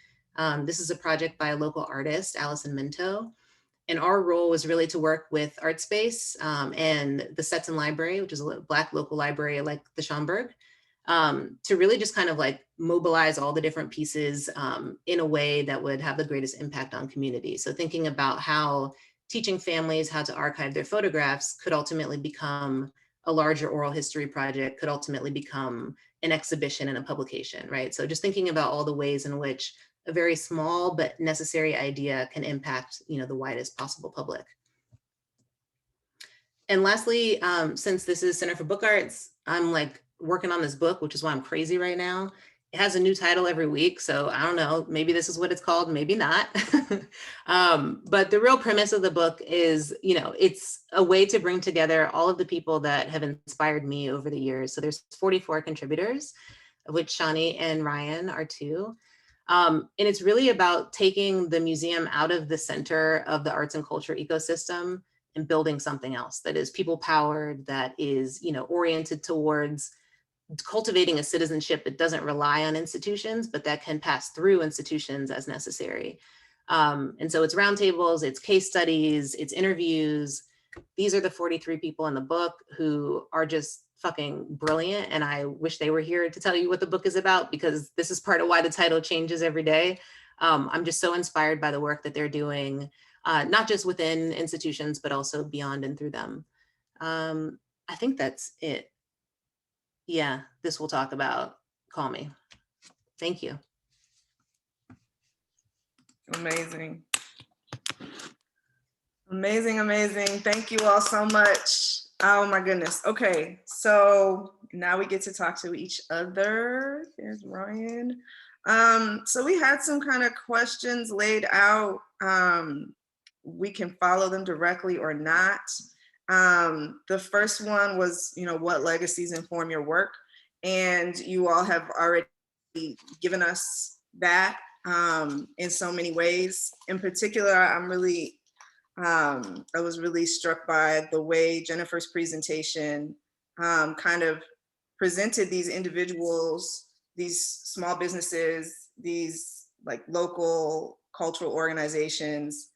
This is a project by a local artist, Allison Minto. And our role was really to work with ArtSpace and the Stetson Library, which is a Black local library like the Schomburg, to really just kind of like mobilize all the different pieces in a way that would have the greatest impact on community. So thinking about how teaching families how to archive their photographs could ultimately become a larger oral history project, could ultimately become an exhibition and a publication, right? So just thinking about all the ways in which a very small but necessary idea can impact, you know, the widest possible public. And lastly, since this is Center for Book Arts, I'm like working on this book, which is why I'm crazy right now. It has a new title every week, so I don't know, maybe this is what it's called, maybe not. But the real premise of the book is, you know, it's a way to bring together all of the people that have inspired me over the years. So there's 44 contributors, of which Shani and Ryan are 2. And it's really about taking the museum out of the center of the arts and culture ecosystem and building something else that is people powered, that is, you know, oriented towards cultivating a citizenship that doesn't rely on institutions, but that can pass through institutions as necessary. And so it's roundtables, it's case studies, it's interviews. These are the 43 people in the book who are just fucking brilliant. And I wish they were here to tell you what the book is about, because this is part of why the title changes every day. I'm just so inspired by the work that they're doing, not just within institutions, but also beyond and through them. I think that's it. Yeah, this we'll talk about. Call me. Thank you. Amazing. Amazing, amazing. Thank you all so much. Oh my goodness. Okay, so now we get to talk to each other. There's Ryan. So we had some kind of questions laid out. We can follow them directly or not. The first one was, you know, what legacies inform your work? And you all have already given us that in so many ways. In particular, I was really struck by the way Jennifer's presentation kind of presented these individuals, these small businesses, these like local cultural organizations,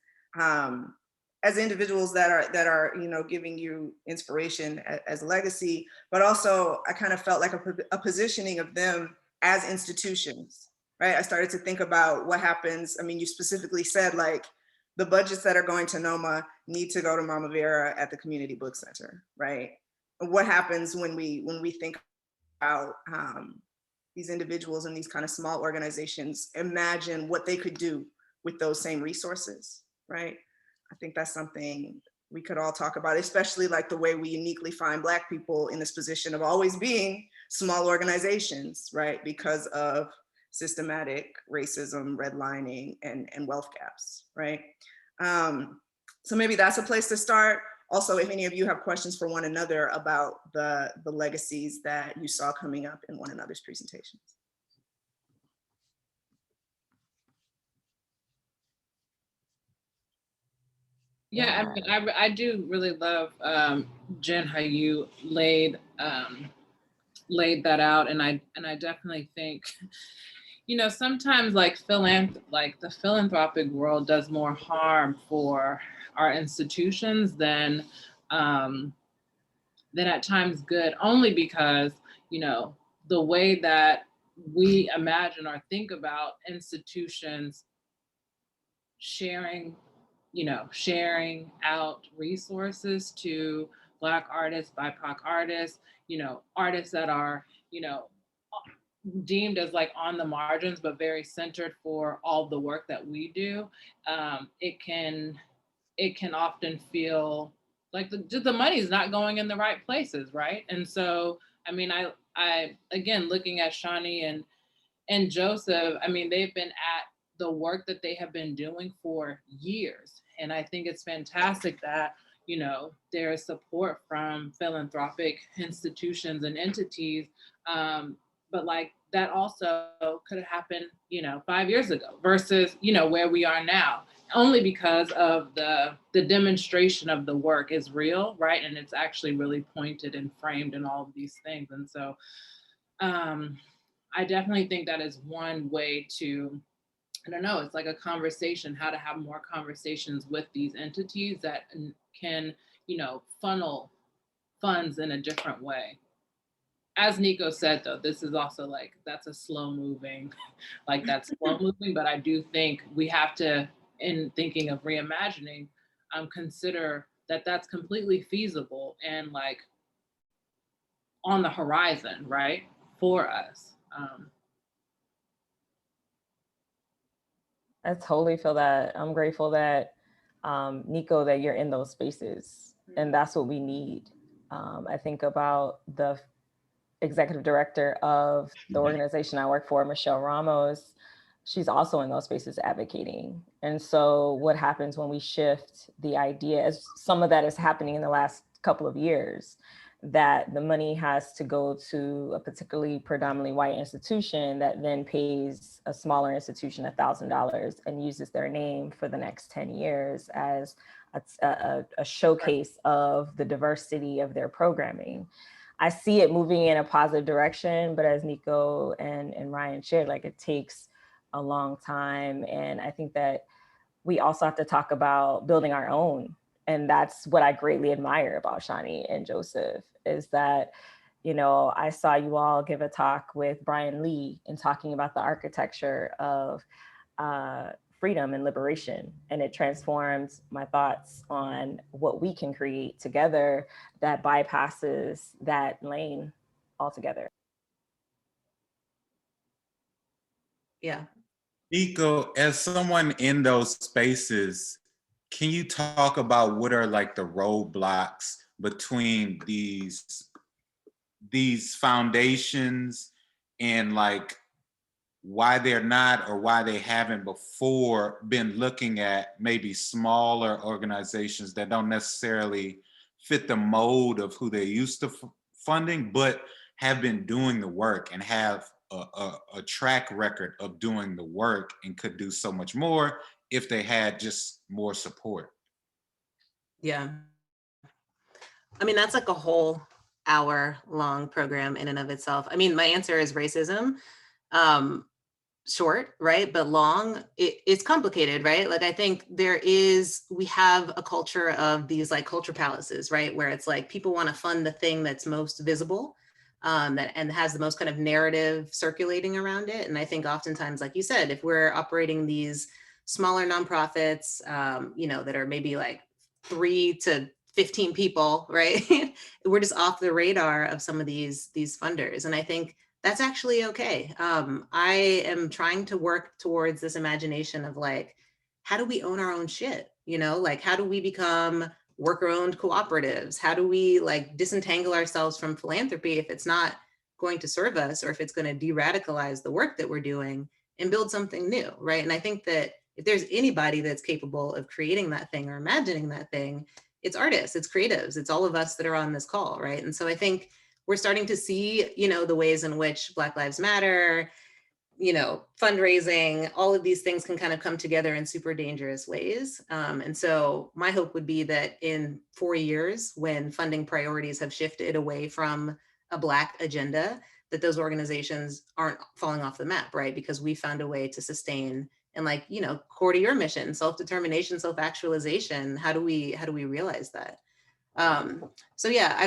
as individuals that are, you know, giving you inspiration as a legacy, but also I kind of felt like a positioning of them as institutions, right? I started to think about what happens. I mean, you specifically said like the budgets that are going to NOMA need to go to Mama Vera at the Community Book Center, right? What happens when we think about these individuals and these kind of small organizations, imagine what they could do with those same resources, right? I think that's something we could all talk about, especially like the way we uniquely find Black people in this position of always being small organizations, right? Because of systematic racism, redlining, and wealth gaps, right? So maybe that's a place to start. Also, if any of you have questions for one another about the legacies that you saw coming up in one another's presentations. Yeah, I mean, I do really love, Jen, how you laid that out, and I definitely think, you know, sometimes like the philanthropic world does more harm for our institutions than at times good, only because, you know, the way that we imagine or think about institutions sharing, sharing out resources to Black artists, BIPOC artists, artists that are, deemed as like on the margins, but very centered for all the work that we do. It can often feel like the money is not going in the right places, right? And so, I mean, I again, looking at Shani and Joseph, I mean, they've been at the work that they have been doing for years. And I think it's fantastic that, there is support from philanthropic institutions and entities. But like that also could have happened, 5 years ago versus, where we are now, only because of the demonstration of the work is real, right? And it's actually really pointed and framed in all of these things. And so, I definitely think that is one way to, I don't know, it's like a conversation, how to have more conversations with these entities that can, funnel funds in a different way. As Nico said, though, this is also like, that's a slow moving, but I do think we have to, in thinking of reimagining, consider that that's completely feasible and like on the horizon, right, for us. I totally feel that. I'm grateful that, Nico, that you're in those spaces, and that's what we need. I think about the executive director of the organization I work for, Michelle Ramos. She's also in those spaces advocating. And so what happens when we shift the idea, as some of that is happening in the last couple of years, that the money has to go to a particularly predominantly white institution that then pays a smaller institution $1,000 and uses their name for the next 10 years as a showcase of the diversity of their programming. I see it moving in a positive direction, but as Nico and Ryan shared, like it takes a long time. And I think that we also have to talk about building our own. And that's what I greatly admire about Shani and Joseph, is that, I saw you all give a talk with Brian Lee and talking about the architecture of freedom and liberation. And it transformed my thoughts on what we can create together that bypasses that lane altogether. Yeah. Nico, as someone in those spaces, can you talk about what are like the roadblocks between these foundations and like why they're not, or why they haven't before been looking at maybe smaller organizations that don't necessarily fit the mold of who they're used to funding, but have been doing the work and have a track record of doing the work and could do so much more if they had just more support? Yeah. I mean, that's like a whole hour-long program in and of itself. I mean, my answer is racism. Short, right? But long, it's complicated, right? Like, I think we have a culture of these like culture palaces, right? Where it's like people want to fund the thing that's most visible, and has the most kind of narrative circulating around it. And I think oftentimes, like you said, if we're operating these smaller nonprofits, that are maybe like 3 to 15 people, right? We're just off the radar of some of these funders. And I think that's actually okay. I am trying to work towards this imagination of like, how do we own our own shit? Like, how do we become worker-owned cooperatives? How do we like disentangle ourselves from philanthropy if it's not going to serve us, or if it's going to de-radicalize the work that we're doing, and build something new, right? And I think that if there's anybody that's capable of creating that thing or imagining that thing, it's artists, it's creatives, it's all of us that are on this call, right? And so I think we're starting to see, the ways in which Black Lives Matter, fundraising, all of these things can kind of come together in super dangerous ways. And so my hope would be that in 4 years, when funding priorities have shifted away from a Black agenda, that those organizations aren't falling off the map, right? Because we found a way to sustain and like, core to your mission, self-determination, self-actualization. How do we realize that? So yeah, I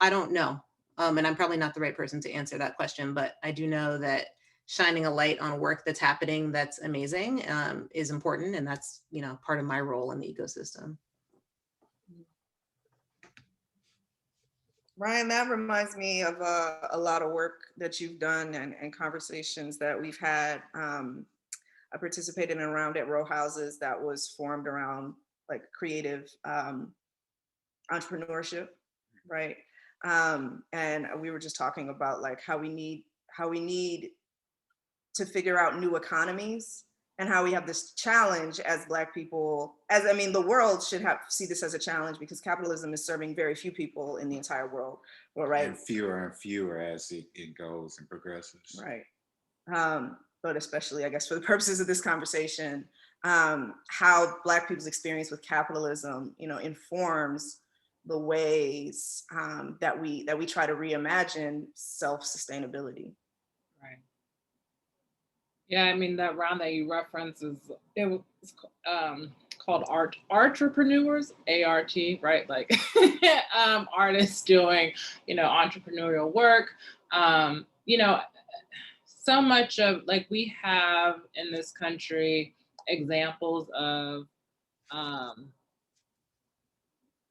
don't know. And I'm probably not the right person to answer that question, but I do know that shining a light on work that's happening that's amazing is important. And that's, part of my role in the ecosystem. Ryan, that reminds me of a lot of work that you've done and conversations that we've had. I participated in a round at Row Houses that was formed around like creative entrepreneurship, right? And we were just talking about like how we need to figure out new economies, and how we have this challenge as Black people, the world should see this as a challenge because capitalism is serving very few people in the entire world, well, right? And fewer as it goes and progresses. Right. But especially, I guess, for the purposes of this conversation, how Black people's experience with capitalism, informs the ways that we try to reimagine self-sustainability. Right. Yeah, I mean, that round that you reference it was called Artrepreneurs, ART, right? Like artists doing, entrepreneurial work. So much of like we have in this country examples of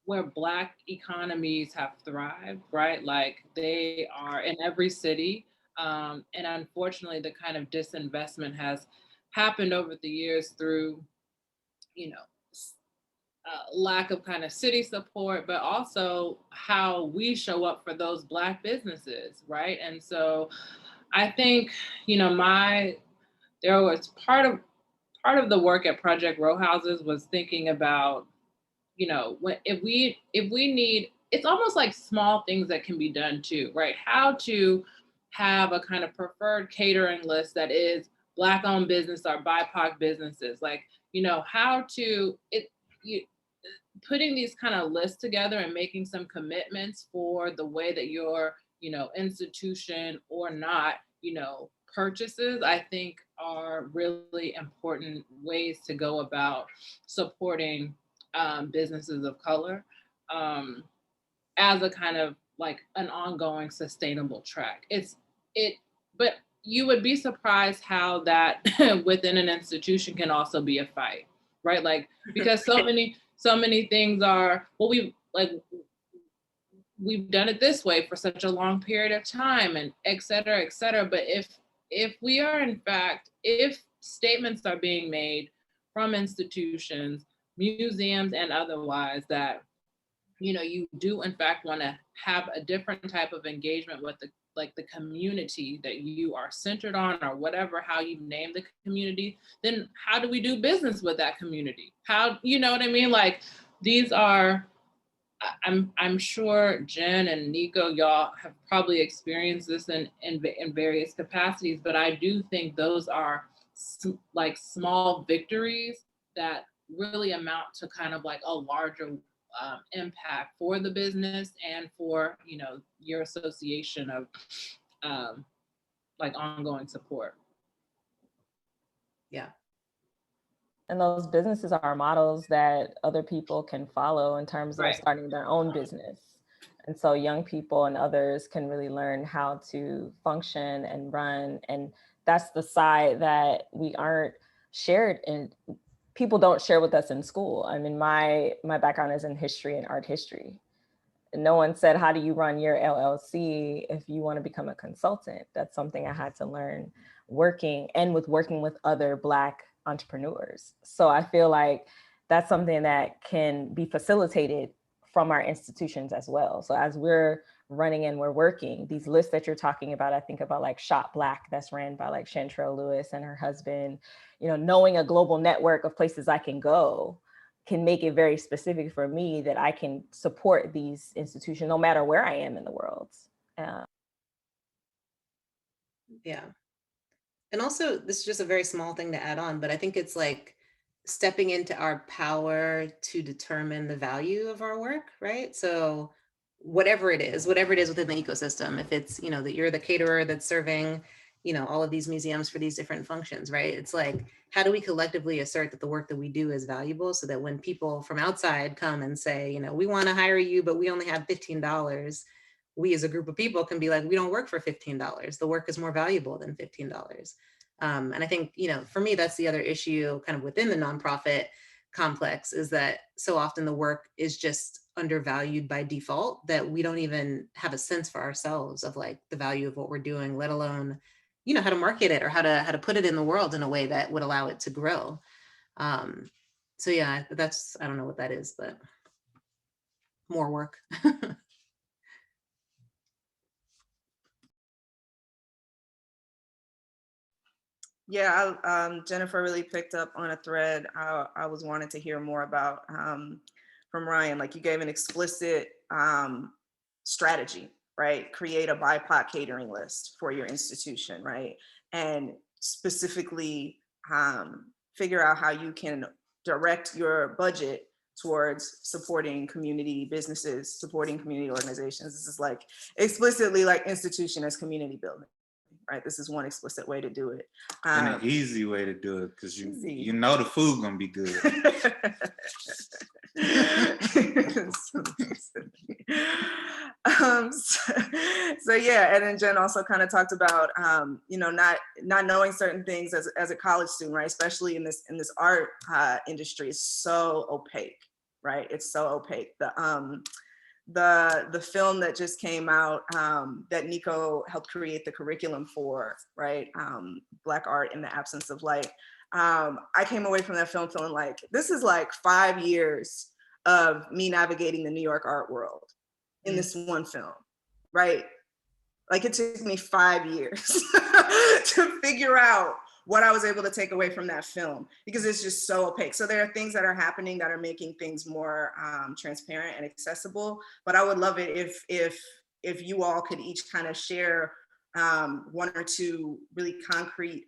where Black economies have thrived, right? Like they are in every city. And unfortunately, the kind of disinvestment has happened over the years through, lack of kind of city support, but also how we show up for those Black businesses, right? And so I think, there was part of the work at Project Row Houses was thinking about, if we need, it's almost like small things that can be done too, right? How to have a kind of preferred catering list that is Black owned business or BIPOC businesses, like, how to putting these kind of lists together and making some commitments for the way that your, institution or not, purchases, I think are really important ways to go about supporting businesses of color as a kind of like an ongoing sustainable track. But you would be surprised how that within an institution can also be a fight, right? Like, because so many things are, well, we've done it this way for such a long period of time and et cetera, et cetera. But if we are in fact, if statements are being made from institutions, museums and otherwise that, you do in fact want to have a different type of engagement with the community that you are centered on or whatever, how you name the community, then how do we do business with that community? How, you know what I mean? Like these are, I'm sure Jen and Nico, y'all have probably experienced this in various capacities, but I do think those are like small victories that really amount to kind of like a larger impact for the business and for, your association of like ongoing support. Yeah. And those businesses are models that other people can follow in terms of Right. starting their own business. And so young people and others can really learn how to function and run. And that's the side that we aren't shared and people don't share with us in school. I mean, my background is in history and art history. And no one said, how do you run your LLC if you want to become a consultant? That's something I had to learn working with other Black entrepreneurs. So I feel like that's something that can be facilitated from our institutions as well. So as we're running and we're working, these lists that you're talking about, I think about like Shop Black that's ran by like Chantrell Lewis and her husband, knowing a global network of places I can go can make it very specific for me that I can support these institutions no matter where I am in the world. Yeah. And also, this is just a very small thing to add on, but I think it's like stepping into our power to determine the value of our work, right? So whatever it is within the ecosystem, if it's, that you're the caterer that's serving, all of these museums for these different functions, right? It's like, how do we collectively assert that the work that we do is valuable so that when people from outside come and say, we want to hire you, but we only have $15, we as a group of people can be like, we don't work for $15. The work is more valuable than $15. And I think, you know, for me, that's the other issue kind of within the nonprofit complex, is that so often the work is just undervalued by default, that we don't even have a sense for ourselves of like the value of what we're doing, let alone, you know, how to market it or how to put it in the world in a way that would allow it to grow. So yeah, that's, I don't know what that is, but more work. Yeah, Jennifer really picked up on a thread I was wanting to hear more about from Ryan. Like, you gave an explicit strategy, right? Create a BIPOC catering list for your institution, right? And specifically figure out how you can direct your budget towards supporting community businesses, supporting community organizations. This is like explicitly like institution as community building. Right, this is one explicit way to do it. And an easy way to do it, because Easy. you know the food gonna be good. So yeah, and then Jen also kind of talked about you know, not knowing certain things as a college student, right? Especially in this art industry, is so opaque, right? It's so opaque. The film that just came out that Nico helped create the curriculum for, right? Black Art in the Absence of Light. I came away from that film feeling like this is like 5 years of me navigating the New York art world in this one film, right? Like, it took me 5 years to figure out what I was able to take away from that film, because it's just so opaque. So there are things that are happening that are making things more transparent and accessible. But I would love it if you all could each kind of share one or two really concrete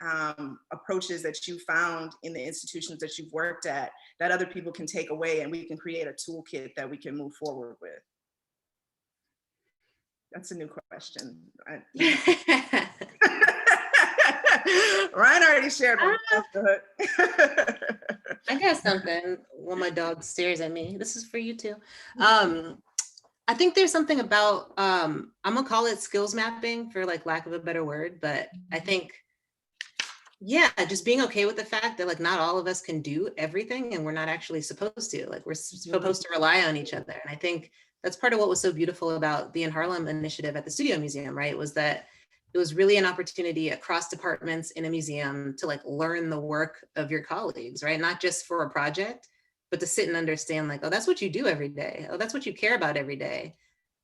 approaches that you found in the institutions that you've worked at that other people can take away, and we can create a toolkit that we can move forward with. That's a new question. Ryan already shared one. I got something. When my dog stares at me, this is for you too. I think there's something about, I'm gonna call it skills mapping for like lack of a better word, but I think, yeah, just being okay with the fact that like not all of us can do everything, and we're not actually supposed to. Like, we're supposed to rely on each other. And I think that's part of what was so beautiful about the In Harlem initiative at the Studio Museum, right? Was that it was really an opportunity across departments in a museum to like learn the work of your colleagues, right? Not just for a project, but to sit and understand like, oh, that's what you do every day. Oh, that's what you care about every day.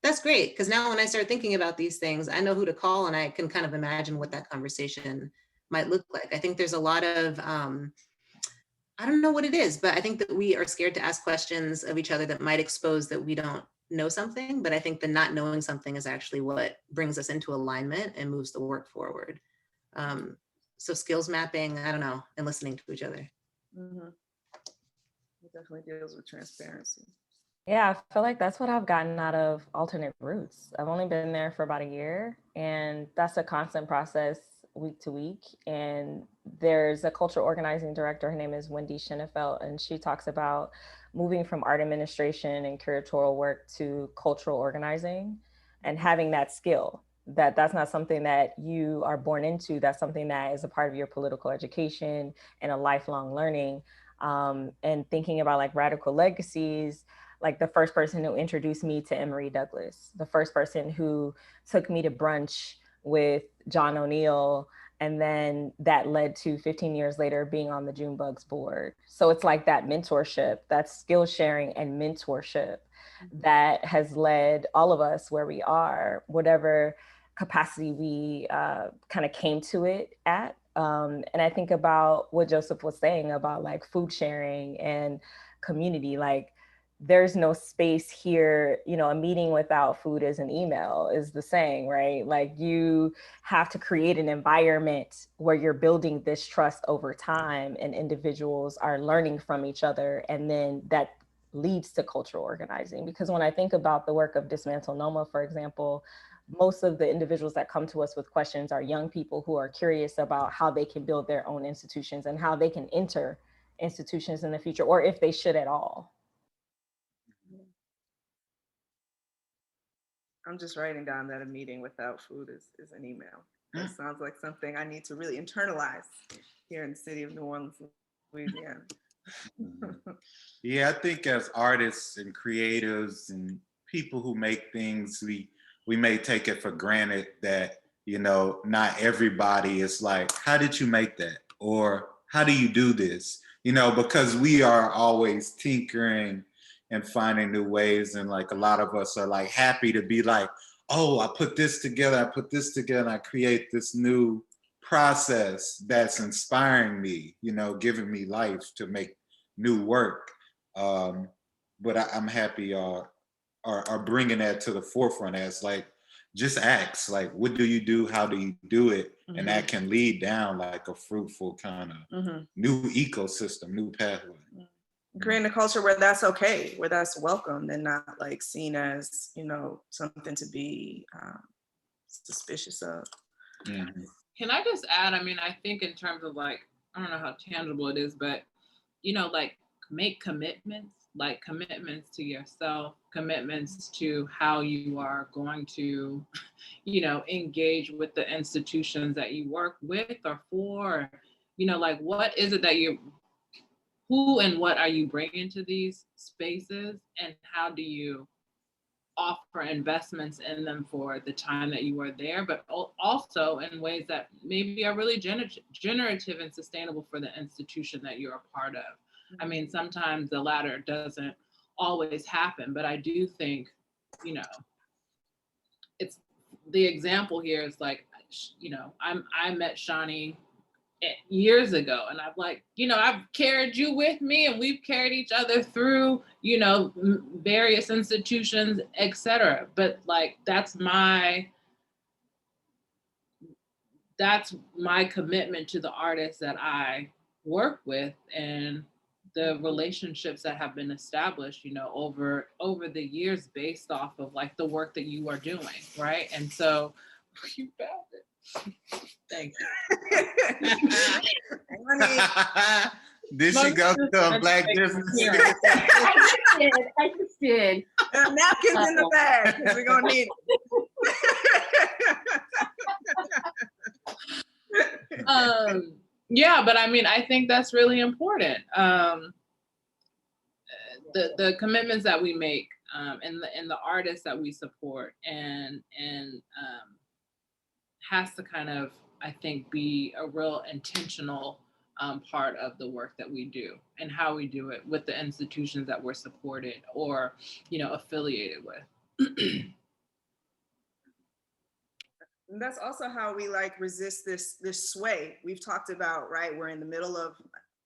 That's great. Because now when I start thinking about these things, I know who to call, and I can kind of imagine what that conversation might look like. I think there's a lot of, I don't know what it is, but I think that we are scared to ask questions of each other that might expose that we don't know something. But I think the not knowing something is actually what brings us into alignment and moves the work forward. So skills mapping, I don't know, and listening to each other. Mm-hmm. It definitely deals with transparency. Yeah, I feel like that's what I've gotten out of Alternate Roots. I've only been there for about a year, and that's a constant process week to week. And there's a cultural organizing director, her name is Wendy Schinnefeld, and she talks about moving from art administration and curatorial work to cultural organizing, and having that skill. That's not something that you are born into. That's something that is a part of your political education and a lifelong learning. And thinking about like radical legacies, like the first person who introduced me to Emory Douglas, the first person who took me to brunch with John O'Neill, and then that led to 15 years later being on the Junebugs board. So it's like that mentorship, that skill sharing and mentorship that has led all of us where we are, whatever capacity we kind of came to it at. And I think about what Joseph was saying about like food sharing and community, like there's no space here, you know, a meeting without food is an email is the saying, right? Like you have to create an environment where you're building this trust over time and individuals are learning from each other. And then that leads to cultural organizing. Because when I think about the work of Dismantle NOMA, for example, most of the individuals that come to us with questions are young people who are curious about how they can build their own institutions and how they can enter institutions in the future, or if they should at all. I'm just writing down that a meeting without food is an email. That sounds like something I need to really internalize here in the city of New Orleans, Louisiana. Yeah, I think as artists and creatives and people who make things, we may take it for granted that, you know, not everybody is like, how did you make that? Or how do you do this? You know, because we are always tinkering and finding new ways. And like a lot of us are like happy to be like, oh, I put this together, I create this new process that's inspiring me, you know, giving me life to make new work. But I'm happy y'all are bringing that to the forefront as like, just ask, like, what do you do? How do you do it? And that can lead down like a fruitful kind of new ecosystem, new pathway. Creating a culture where that's okay, where that's welcomed and not like seen as, you know, something to be suspicious of. Can I just add, I mean, I think in terms of like, I don't know how tangible it is, but, you know, like make commitments, like commitments to yourself, commitments to how you are going to, you know, engage with the institutions that you work with or for, you know, like what is it that who and what are you bringing to these spaces, and how do you offer investments in them for the time that you are there, but also in ways that maybe are really generative and sustainable for the institution that you're a part of. I mean, sometimes the latter doesn't always happen, but I do think, you know, it's the example here is like, you know, I met Shani years ago, and I'm like, you know, I've carried you with me, and we've carried each other through, you know, various institutions, etc. But like, that's my commitment to the artists that I work with, and the relationships that have been established, you know, over the years based off of like the work that you are doing, right? And so you found it. Thank you. Did she go to a Black business? I just did. Napkins in the bag, because we're gonna need it. Yeah, but I mean, I think that's really important. The commitments that we make, and the artists that we support, and has to kind of, I think, be a real intentional part of the work that we do and how we do it with the institutions that we're supported or, you know, affiliated with. And that's also how we like resist this sway we've talked about, right? We're in the middle of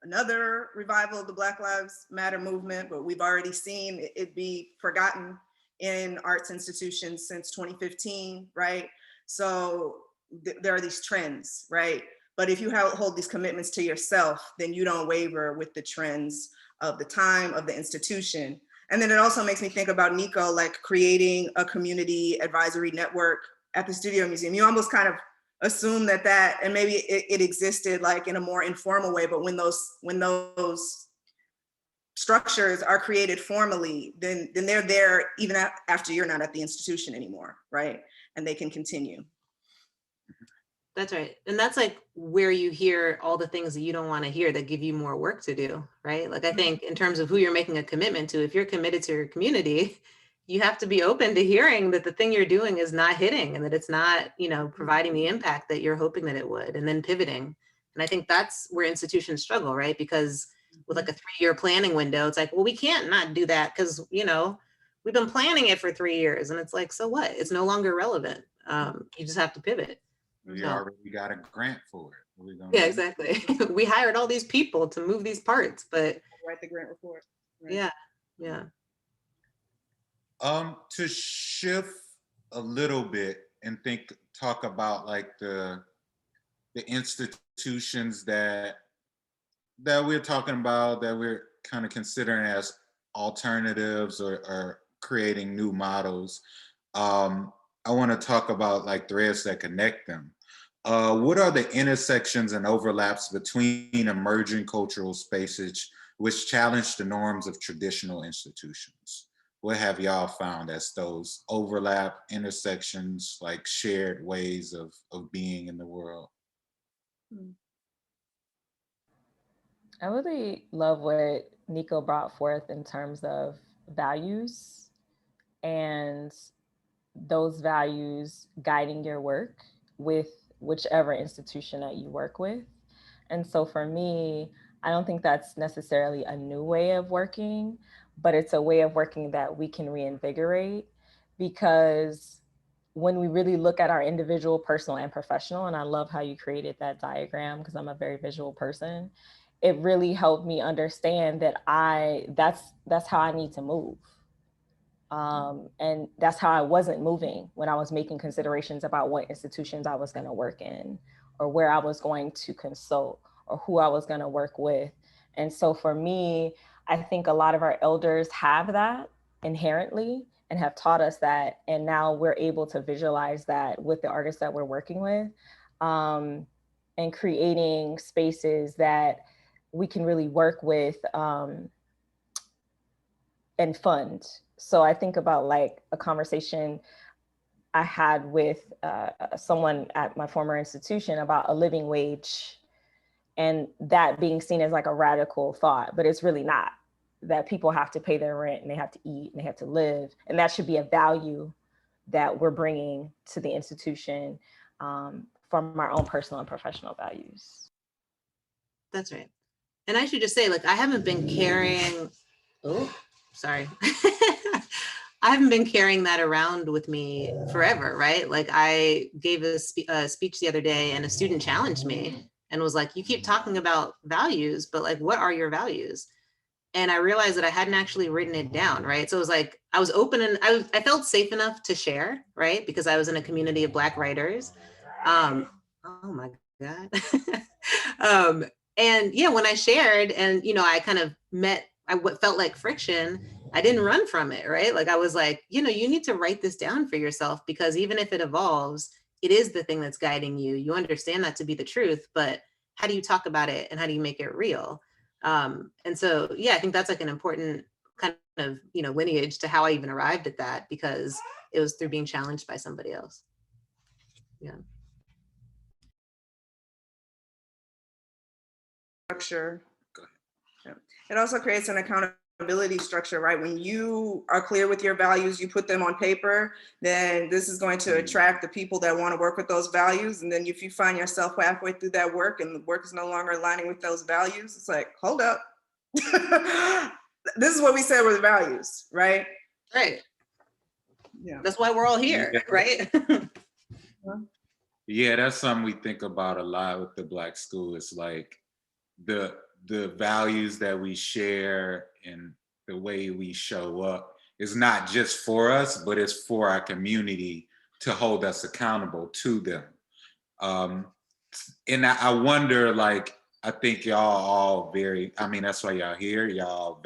another revival of the Black Lives Matter movement, but we've already seen it be forgotten in arts institutions since 2015, right? So there are these trends, right? But if you hold these commitments to yourself, then you don't waver with the trends of the time, of the institution. And then it also makes me think about Nico, like creating a community advisory network at the Studio Museum. You almost kind of assume that, and maybe it existed like in a more informal way, but when those structures are created formally, then they're there even after you're not at the institution anymore, right? And they can continue. That's right. And that's like where you hear all the things that you don't want to hear that give you more work to do, right? Like I think in terms of who you're making a commitment to, if you're committed to your community, you have to be open to hearing that the thing you're doing is not hitting and that it's not, you know, providing the impact that you're hoping that it would, and then pivoting. And I think that's where institutions struggle, right? Because with like a 3-year planning window, it's like, well, we can't not do that because, you know, we've been planning it for 3 years, and it's like, so what? It's no longer relevant. You just have to pivot. We already got a grant for it. Yeah, exactly. We hired all these people to move these parts, but write the grant report. Right? Yeah. To shift a little bit and talk about like the institutions that we're talking about, that we're kind of considering as alternatives or creating new models. I want to talk about like threads that connect them. What are the intersections and overlaps between emerging cultural spaces which challenge the norms of traditional institutions? what have y'all found as those overlap intersections, like shared ways of being in the world? I really love what Nico brought forth in terms of values and those values guiding your work with whichever institution that you work with. And so for me, I don't think that's necessarily a new way of working, but it's a way of working that we can reinvigorate, because when we really look at our individual, personal, and professional, and I love how you created that diagram because I'm a very visual person, it really helped me understand that that's how I need to move. And that's how I wasn't moving when I was making considerations about what institutions I was going to work in, or where I was going to consult, or who I was going to work with. And so for me, I think a lot of our elders have that inherently and have taught us that. And now we're able to visualize that with the artists that we're working with, and creating spaces that we can really work with and fund. So I think about like a conversation I had with someone at my former institution about a living wage, and that being seen as like a radical thought, but it's really not. That people have to pay their rent and they have to eat and they have to live, and that should be a value that we're bringing to the institution from our own personal and professional values. That's right. And I should just say, like, I haven't been carrying, oh, sorry. I haven't been carrying that around with me forever, right? Like I gave a speech the other day and a student challenged me and was like, you keep talking about values, but like, what are your values? And I realized that I hadn't actually written it down, right? So it was like, I was open and I felt safe enough to share, right? Because I was in a community of Black writers. Oh my God. And yeah, when I shared and, you know, I kind of what felt like friction, I didn't run from it, right? Like I was like, you know, you need to write this down for yourself, because even if it evolves, it is the thing that's guiding you. You understand that to be the truth, but how do you talk about it and how do you make it real? And so, yeah, I think that's like an important kind of, you know, lineage to how I even arrived at that, because it was through being challenged by somebody else. Yeah. Structure. Yeah. It also creates an accountability structure, right? When you are clear with your values, you put them on paper, then this is going to attract the people that want to work with those values. And then if you find yourself halfway through that work and the work is no longer aligning with those values, it's like, hold up. This is what we said were the values, right? Right. Yeah. That's why we're all here, Yeah. right? Yeah, that's something we think about a lot with the Black school. It's like the values that we share and the way we show up is not just for us, but it's for our community to hold us accountable to them. And I wonder, like, I think y'all all I mean, that's why y'all here, y'all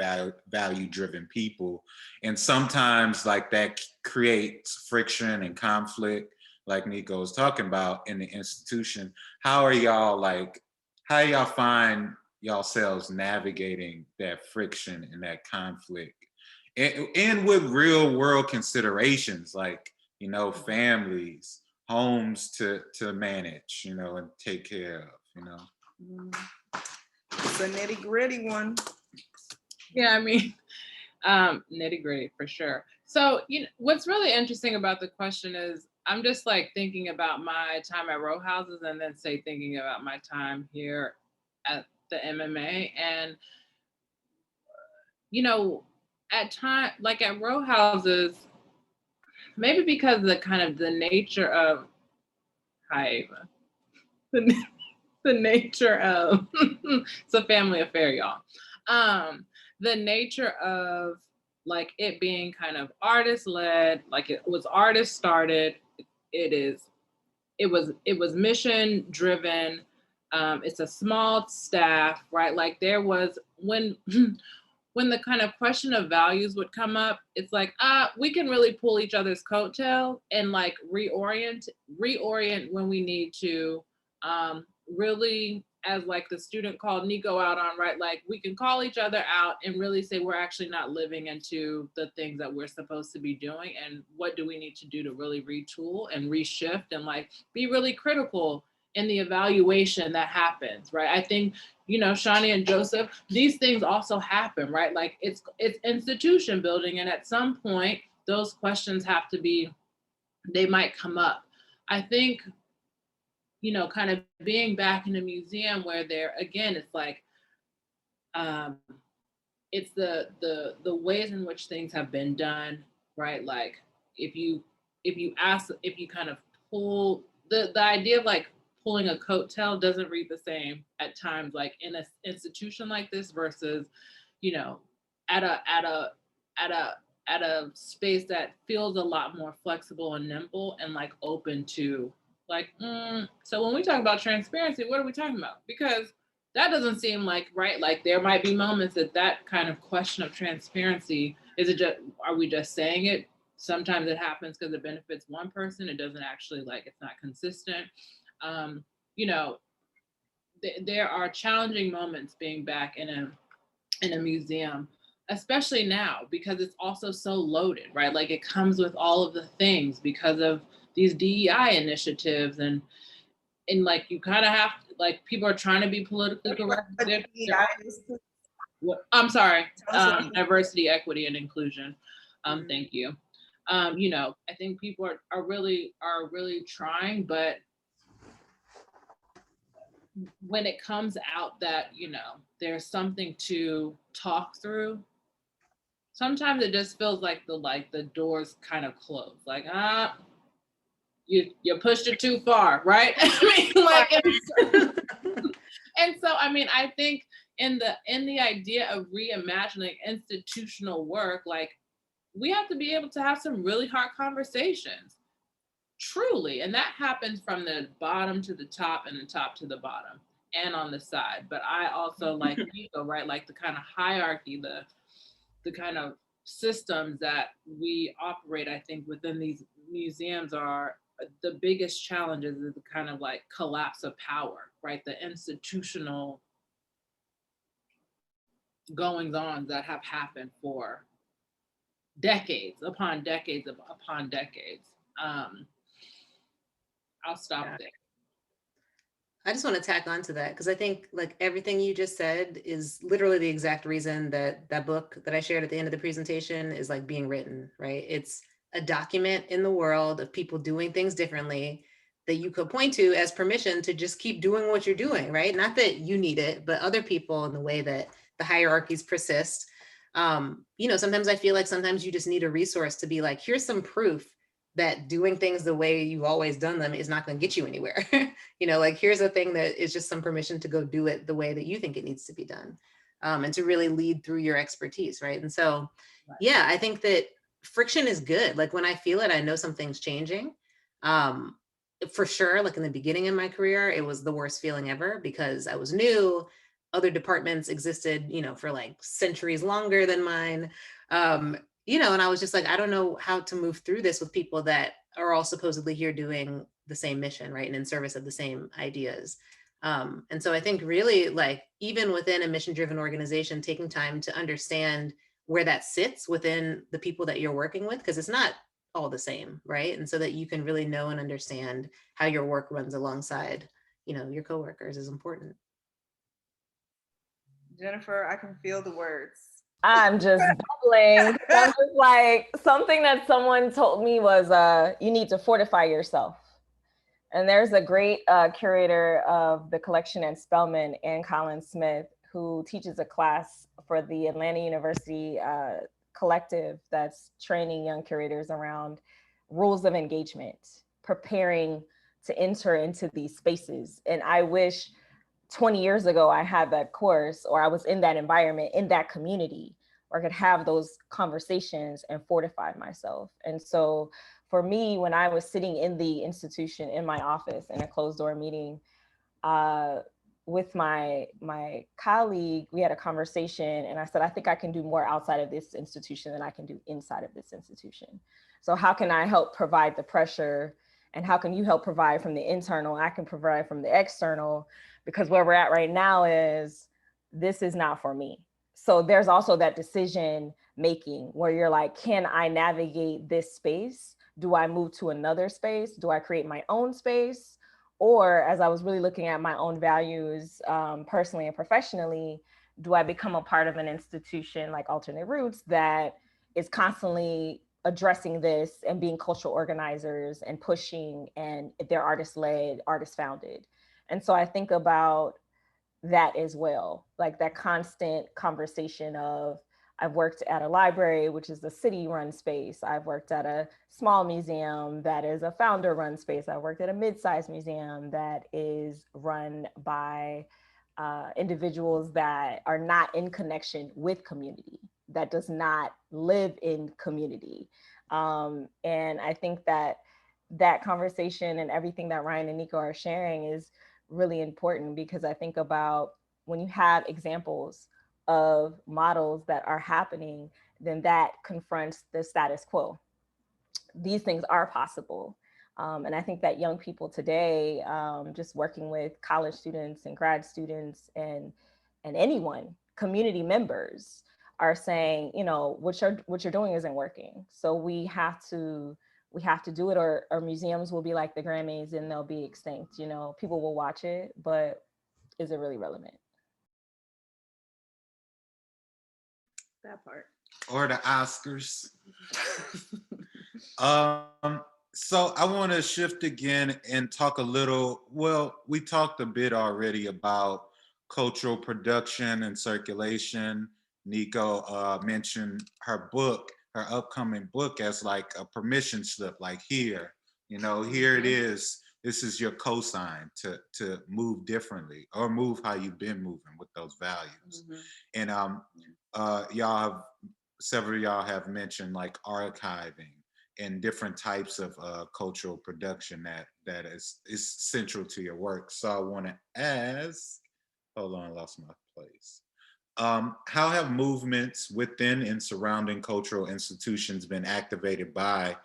value-driven people. And sometimes like that creates friction and conflict, like Nico was talking about in the institution. How y'all find yourselves navigating that friction and that conflict? And with real world considerations, like, you know, families, homes to manage, you know, and take care of, you know. It's a nitty gritty one. Yeah, I mean, nitty gritty for sure. So, you know, what's really interesting about the question is I'm just like thinking about my time at row houses and then thinking about my time here at the MMA. And, you know, at row houses, maybe because the kind of the nature of, hi Ava, the nature of, it's a family affair, y'all. The nature of like it being kind of artist led, like it was artist started. It was mission driven. It's a small staff, right? Like there was when the kind of question of values would come up, it's like, we can really pull each other's coattail and like reorient when we need to, really as like the student called Nico out on, right? Like we can call each other out and really say we're actually not living into the things that we're supposed to be doing, and what do we need to do to really retool and reshift and like be really critical in the evaluation that happens, right? I think, you know, Shani and Joseph, these things also happen, right? Like it's institution building, and at some point those questions have to be, they might come up. I think, you know, kind of being back in a museum where there, again, it's like, it's the ways in which things have been done, right? Like if you kind of pull the idea of like pulling a coattail doesn't read the same at times, like in an institution like this versus, you know, at a space that feels a lot more flexible and nimble and like open to like, so when we talk about transparency, what are we talking about? Because that doesn't seem like right. Like there might be moments that kind of question of transparency, is it just, are we just saying it? Sometimes it happens because it benefits one person. It doesn't actually, like, it's not consistent. You know, there are challenging moments being back in a museum, especially now, because it's also so loaded, right? Like it comes with all of the things because of these DEI initiatives, and like you kind of have to, like, people are trying to be politically correct. I'm sorry, diversity, equity, and inclusion. Thank you. You know, I think people are really trying, but when it comes out that, you know, there's something to talk through, sometimes it just feels like the doors kind of close, like, you pushed it too far, right? I mean, like, and so, I mean, I think in the idea of reimagining institutional work, like we have to be able to have some really hard conversations, truly. And that happens from the bottom to the top and the top to the bottom and on the side. But I also like Nico, right? Like the kind of hierarchy, the kind of systems that we operate, I think, within these museums are the biggest challenges, is the kind of like collapse of power, right? The institutional goings on that have happened for decades upon decades upon decades. I'll stop there. I just want to tack on to that, because I think like everything you just said is literally the exact reason that book that I shared at the end of the presentation is like being written, right? It's a document in the world of people doing things differently that you could point to as permission to just keep doing what you're doing, right? Not that you need it, but other people, in the way that the hierarchies persist. You know, sometimes I feel like sometimes you just need a resource to be like, here's some proof that doing things the way you've always done them is not going to get you anywhere. You know, like here's a thing that is just some permission to go do it the way that you think it needs to be done, and to really lead through your expertise, right? And so, yeah, I think that friction is good. Like when I feel it, I know something's changing. For sure, like in the beginning of my career, it was the worst feeling ever because I was new. Other departments existed, you know, for like centuries longer than mine. You know, and I was just like, I don't know how to move through this with people that are all supposedly here doing the same mission, right? And in service of the same ideas. And so I think really like, even within a mission-driven organization, taking time to understand where that sits within the people that you're working with, because it's not all the same, right? And so that you can really know and understand how your work runs alongside, you know, your coworkers is important. Jennifer, I can feel the words. I'm just bubbling. I'm just like, something that someone told me was, you need to fortify yourself. And there's a great curator of the collection at Spelman, Ann Collins Smith, who teaches a class for the Atlanta University collective that's training young curators around rules of engagement, preparing to enter into these spaces. And I wish 20 years ago, I had that course, or I was in that environment, in that community, where I could have those conversations and fortify myself. And so for me, when I was sitting in the institution, in my office, in a closed door meeting, with my colleague, we had a conversation and I said, I think I can do more outside of this institution than I can do inside of this institution. So how can I help provide the pressure, and how can you help provide from the internal? I can provide from the external, because where we're at right now is this is not for me. So there's also that decision making where you're like, can I navigate this space? Do I move to another space? Do I create my own space? Or as I was really looking at my own values personally and professionally, do I become a part of an institution like Alternate Roots that is constantly addressing this and being cultural organizers and pushing, and they're artist led, artist founded. And so I think about that as well, like that constant conversation of, I've worked at a library, which is the city run space. I've worked at a small museum that is a founder run space. I worked at a mid-sized museum that is run by individuals that are not in connection with community, that does not live in community. And I think that that conversation and everything that Ryan and Nico are sharing is really important, because I think about when you have examples of models that are happening, then that confronts the status quo. These things are possible. And I think that young people today, just working with college students and grad students and anyone, community members, are saying, you know, what you're doing isn't working. So we have to do it, or museums will be like the Grammys and they'll be extinct. You know, people will watch it, but is it really relevant? That part. Or the Oscars. So I want to shift again and talk a little, well, we talked a bit already about cultural production and circulation. Nico mentioned her book, her upcoming book, as like a permission slip, like here, you know, here it is. This is your cosign to move differently, or move how you've been moving with those values. And y'all have, several of y'all have mentioned like archiving and different types of cultural production that is central to your work. So I want to ask, hold on, I lost my place. How have movements within and surrounding cultural institutions been activated by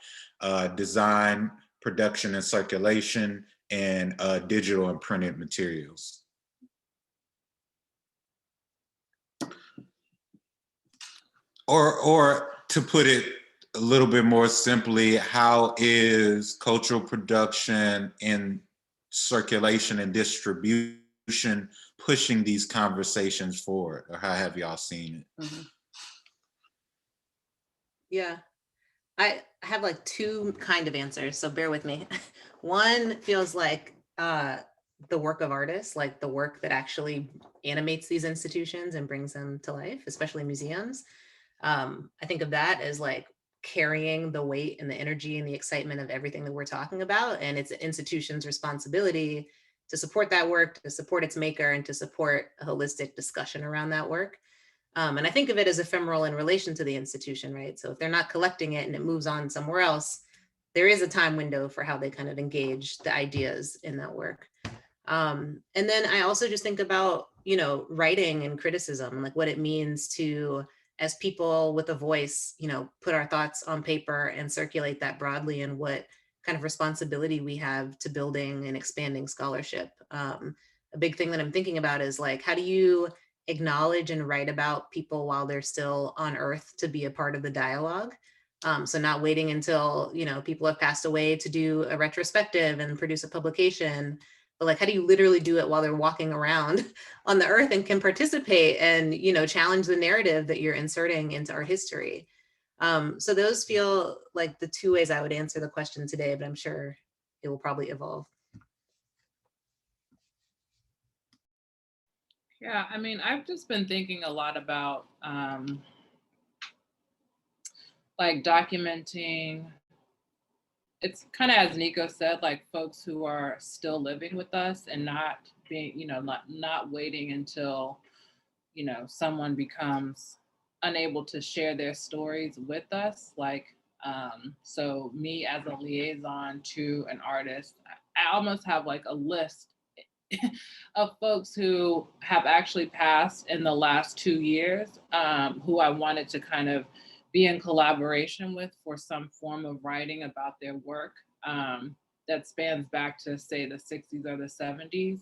design, production and circulation, and digital and printed materials? Or to put it a little bit more simply, how is cultural production and circulation and distribution pushing these conversations forward, or how have y'all seen it? Yeah, I have like two kind of answers, so bear with me. One feels like the work of artists, like the work that actually animates these institutions and brings them to life, especially museums. I think of that as like carrying the weight and the energy and the excitement of everything that we're talking about. And it's an institution's responsibility to support that work, to support its maker, and to support a holistic discussion around that work. And I think of it as ephemeral in relation to the institution, right? So if they're not collecting it and it moves on somewhere else, there is a time window for how they kind of engage the ideas in that work. And then I also just think about, you know, writing and criticism, like what it means to, as people with a voice, you know, put our thoughts on paper and circulate that broadly, and what kind of responsibility we have to building and expanding scholarship. A big thing that I'm thinking about is like, how do you acknowledge and write about people while they're still on earth to be a part of the dialogue? So not waiting until, you know, people have passed away to do a retrospective and produce a publication, but like, how do you literally do it while they're walking around on the earth and can participate and, you know, challenge the narrative that you're inserting into our history? So those feel like the two ways I would answer the question today, but I'm sure it will probably evolve. Yeah, I mean, I've just been thinking a lot about like documenting. It's kind of, as Nico said, like folks who are still living with us and not being, you know, not waiting until, you know, someone becomes unable to share their stories with us. Like, so me as a liaison to an artist, I almost have like a list of folks who have actually passed in the last 2 years, who I wanted to kind of be in collaboration with for some form of writing about their work that spans back to, say, the 60s or the 70s,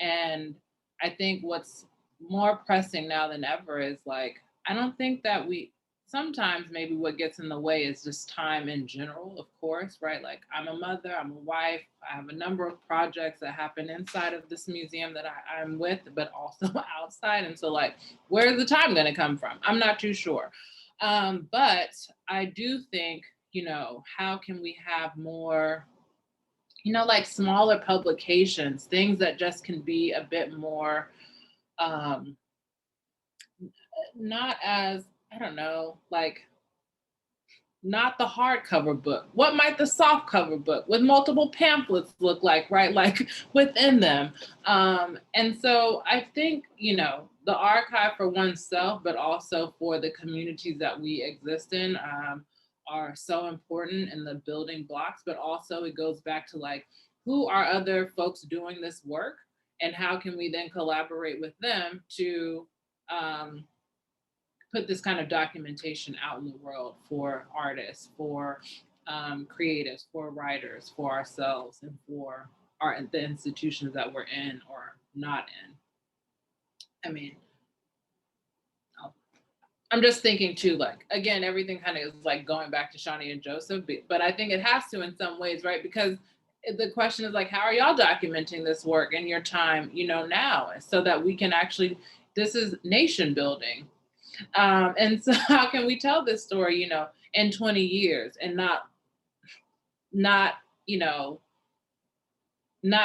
And I think what's more pressing now than ever is like, I don't think that sometimes maybe what gets in the way is just time in general, of course, right? Like I'm a mother, I'm a wife, I have a number of projects that happen inside of this museum that I'm with, but also outside. And so like, where's the time gonna come from? I'm not too sure. But I do think, how can we have more, like smaller publications, things that just can be a bit more, not as, I don't know, like not the hardcover book. What might the soft cover book with multiple pamphlets look like, right? Like within them. And so I think, the archive for oneself, but also for the communities that we exist in, are so important in the building blocks, but also it goes back to like, who are other folks doing this work and how can we then collaborate with them to, put this kind of documentation out in the world for artists, for creatives, for writers, for ourselves, and for the institutions that we're in or not in. I mean, I'm just thinking too, like, again, everything kind of is like going back to Shawnee and Joseph, but I think it has to in some ways, right? Because the question is like, how are y'all documenting this work in your time, now, so that we can actually, this is nation building. And so how can we tell this story, in 20 years and not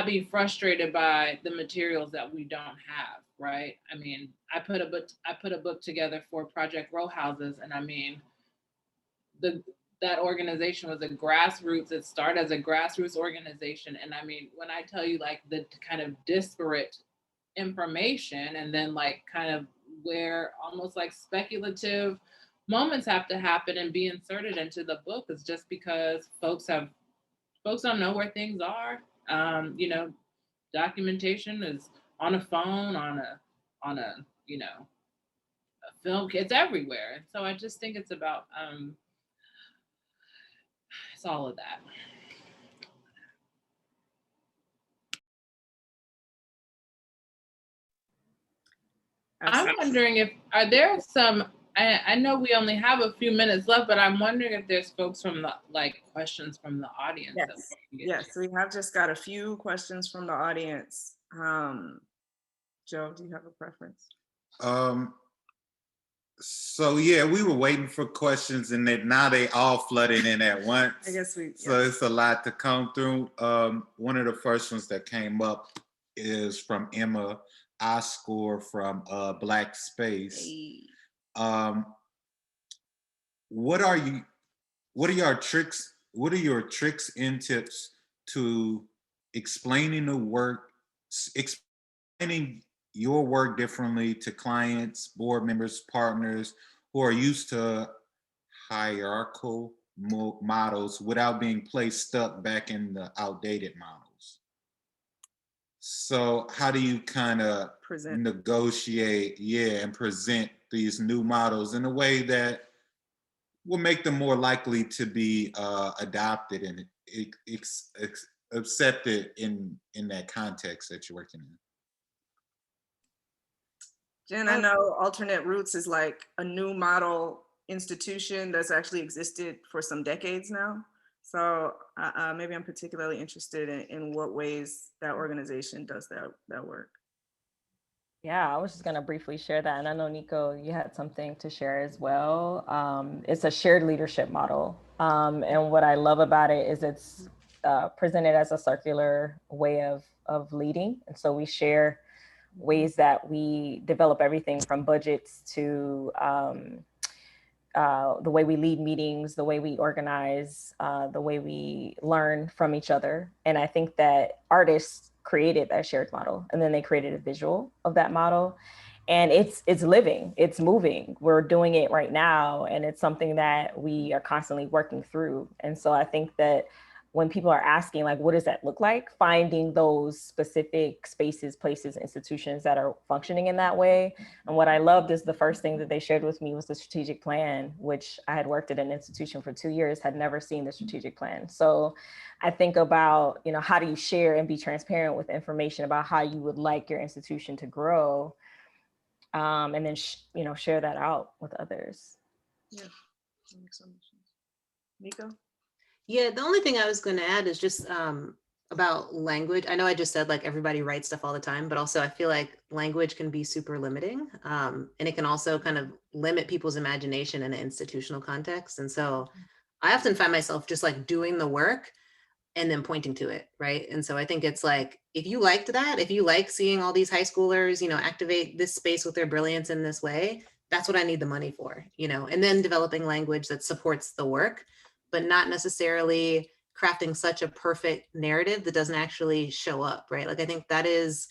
be frustrated by the materials that we don't have, right? I mean, I put a book together for Project Row Houses, and I mean, that organization was it started as a grassroots organization. And I mean, when I tell you like the kind of disparate information and then like kind of where almost like speculative moments have to happen and be inserted into the book is just because folks don't know where things are. Documentation is on a phone, on a film, it's everywhere. And so I just think it's about it's all of that. I'm wondering are there some, I know we only have a few minutes left, but I'm wondering if there's folks from the, like questions from the audience. Yes, we have just got a few questions from the audience. Joe, do you have a preference? So yeah, we were waiting for questions and now they all flooded in at once. I guess So it's a lot to come through. One of the first ones that came up is from Emma Oscore from Black Space. Hey. What are your tricks and tips to explaining your work differently to clients, board members, partners who are used to hierarchical models without being stuck back in the outdated models? So how do you kind of negotiate, and present these new models in a way that will make them more likely to be adopted and accepted in that context that you're working in? Jen, I know Alternate Roots is like a new model institution that's actually existed for some decades now. So maybe I'm particularly interested in what ways that organization does that work. Yeah, I was just going to briefly share that. And I know, Nico, you had something to share as well. It's a shared leadership model. And what I love about it is it's presented as a circular way of leading. And so we share ways that we develop everything from budgets to the way we lead meetings, the way we organize, the way we learn from each other. And I think that artists created that shared model, and then they created a visual of that model. And it's living, it's moving. We're doing it right now. And it's something that we are constantly working through. And so I think that when people are asking, like, what does that look like? Finding those specific spaces, places, institutions that are functioning in that way. And what I loved is the first thing that they shared with me was the strategic plan, which I had worked at an institution for 2 years, had never seen the strategic plan. So I think about, you know, how do you share and be transparent with information about how you would like your institution to grow, and then, you know, share that out with others. Yeah, that makes so much sense. Nico? Yeah, the only thing I was going to add is just about language. I know I just said like everybody writes stuff all the time, but also I feel like language can be super limiting, and it can also kind of limit people's imagination in an institutional context. And so I often find myself just like doing the work and then pointing to it, right? And so I think it's like, if you liked that, if you like seeing all these high schoolers, you know, activate this space with their brilliance in this way, that's what I need the money for, you know, and then developing language that supports the work, but not necessarily crafting such a perfect narrative that doesn't actually show up, right? Like, I think that is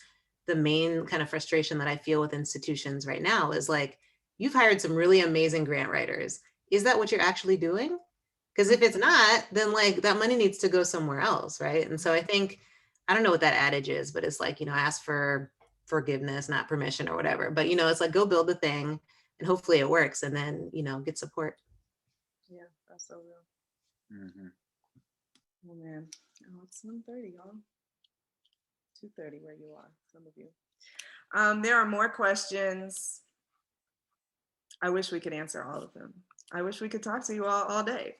the main kind of frustration that I feel with institutions right now is like, you've hired some really amazing grant writers. Is that what you're actually doing? Because if it's not, then like that money needs to go somewhere else, right? And so I think, I don't know what that adage is, but it's like, you know, ask for forgiveness, not permission or whatever. But, you know, it's like, go build the thing and hopefully it works and then, you know, get support. Yeah, that's so real. Mhm. Oh man, oh, it's 1:30, y'all. 2:30 where you are, some of you. There are more questions. I wish we could answer all of them. I wish we could talk to you all day.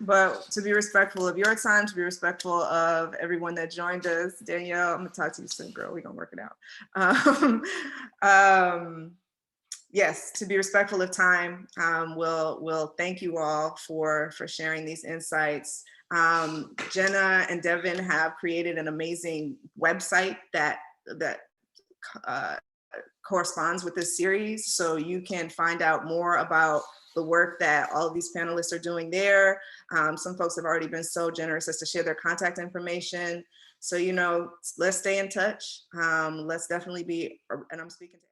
But to be respectful of your time, to be respectful of everyone that joined us, Danielle, I'm gonna talk to you soon, girl. We're gonna work it out. Yes, to be respectful of time, we'll thank you all for sharing these insights. Jenna and Devin have created an amazing website that corresponds with this series. So you can find out more about the work that all of these panelists are doing there. Some folks have already been so generous as to share their contact information. So, you know, let's stay in touch. Let's definitely be, and I'm speaking to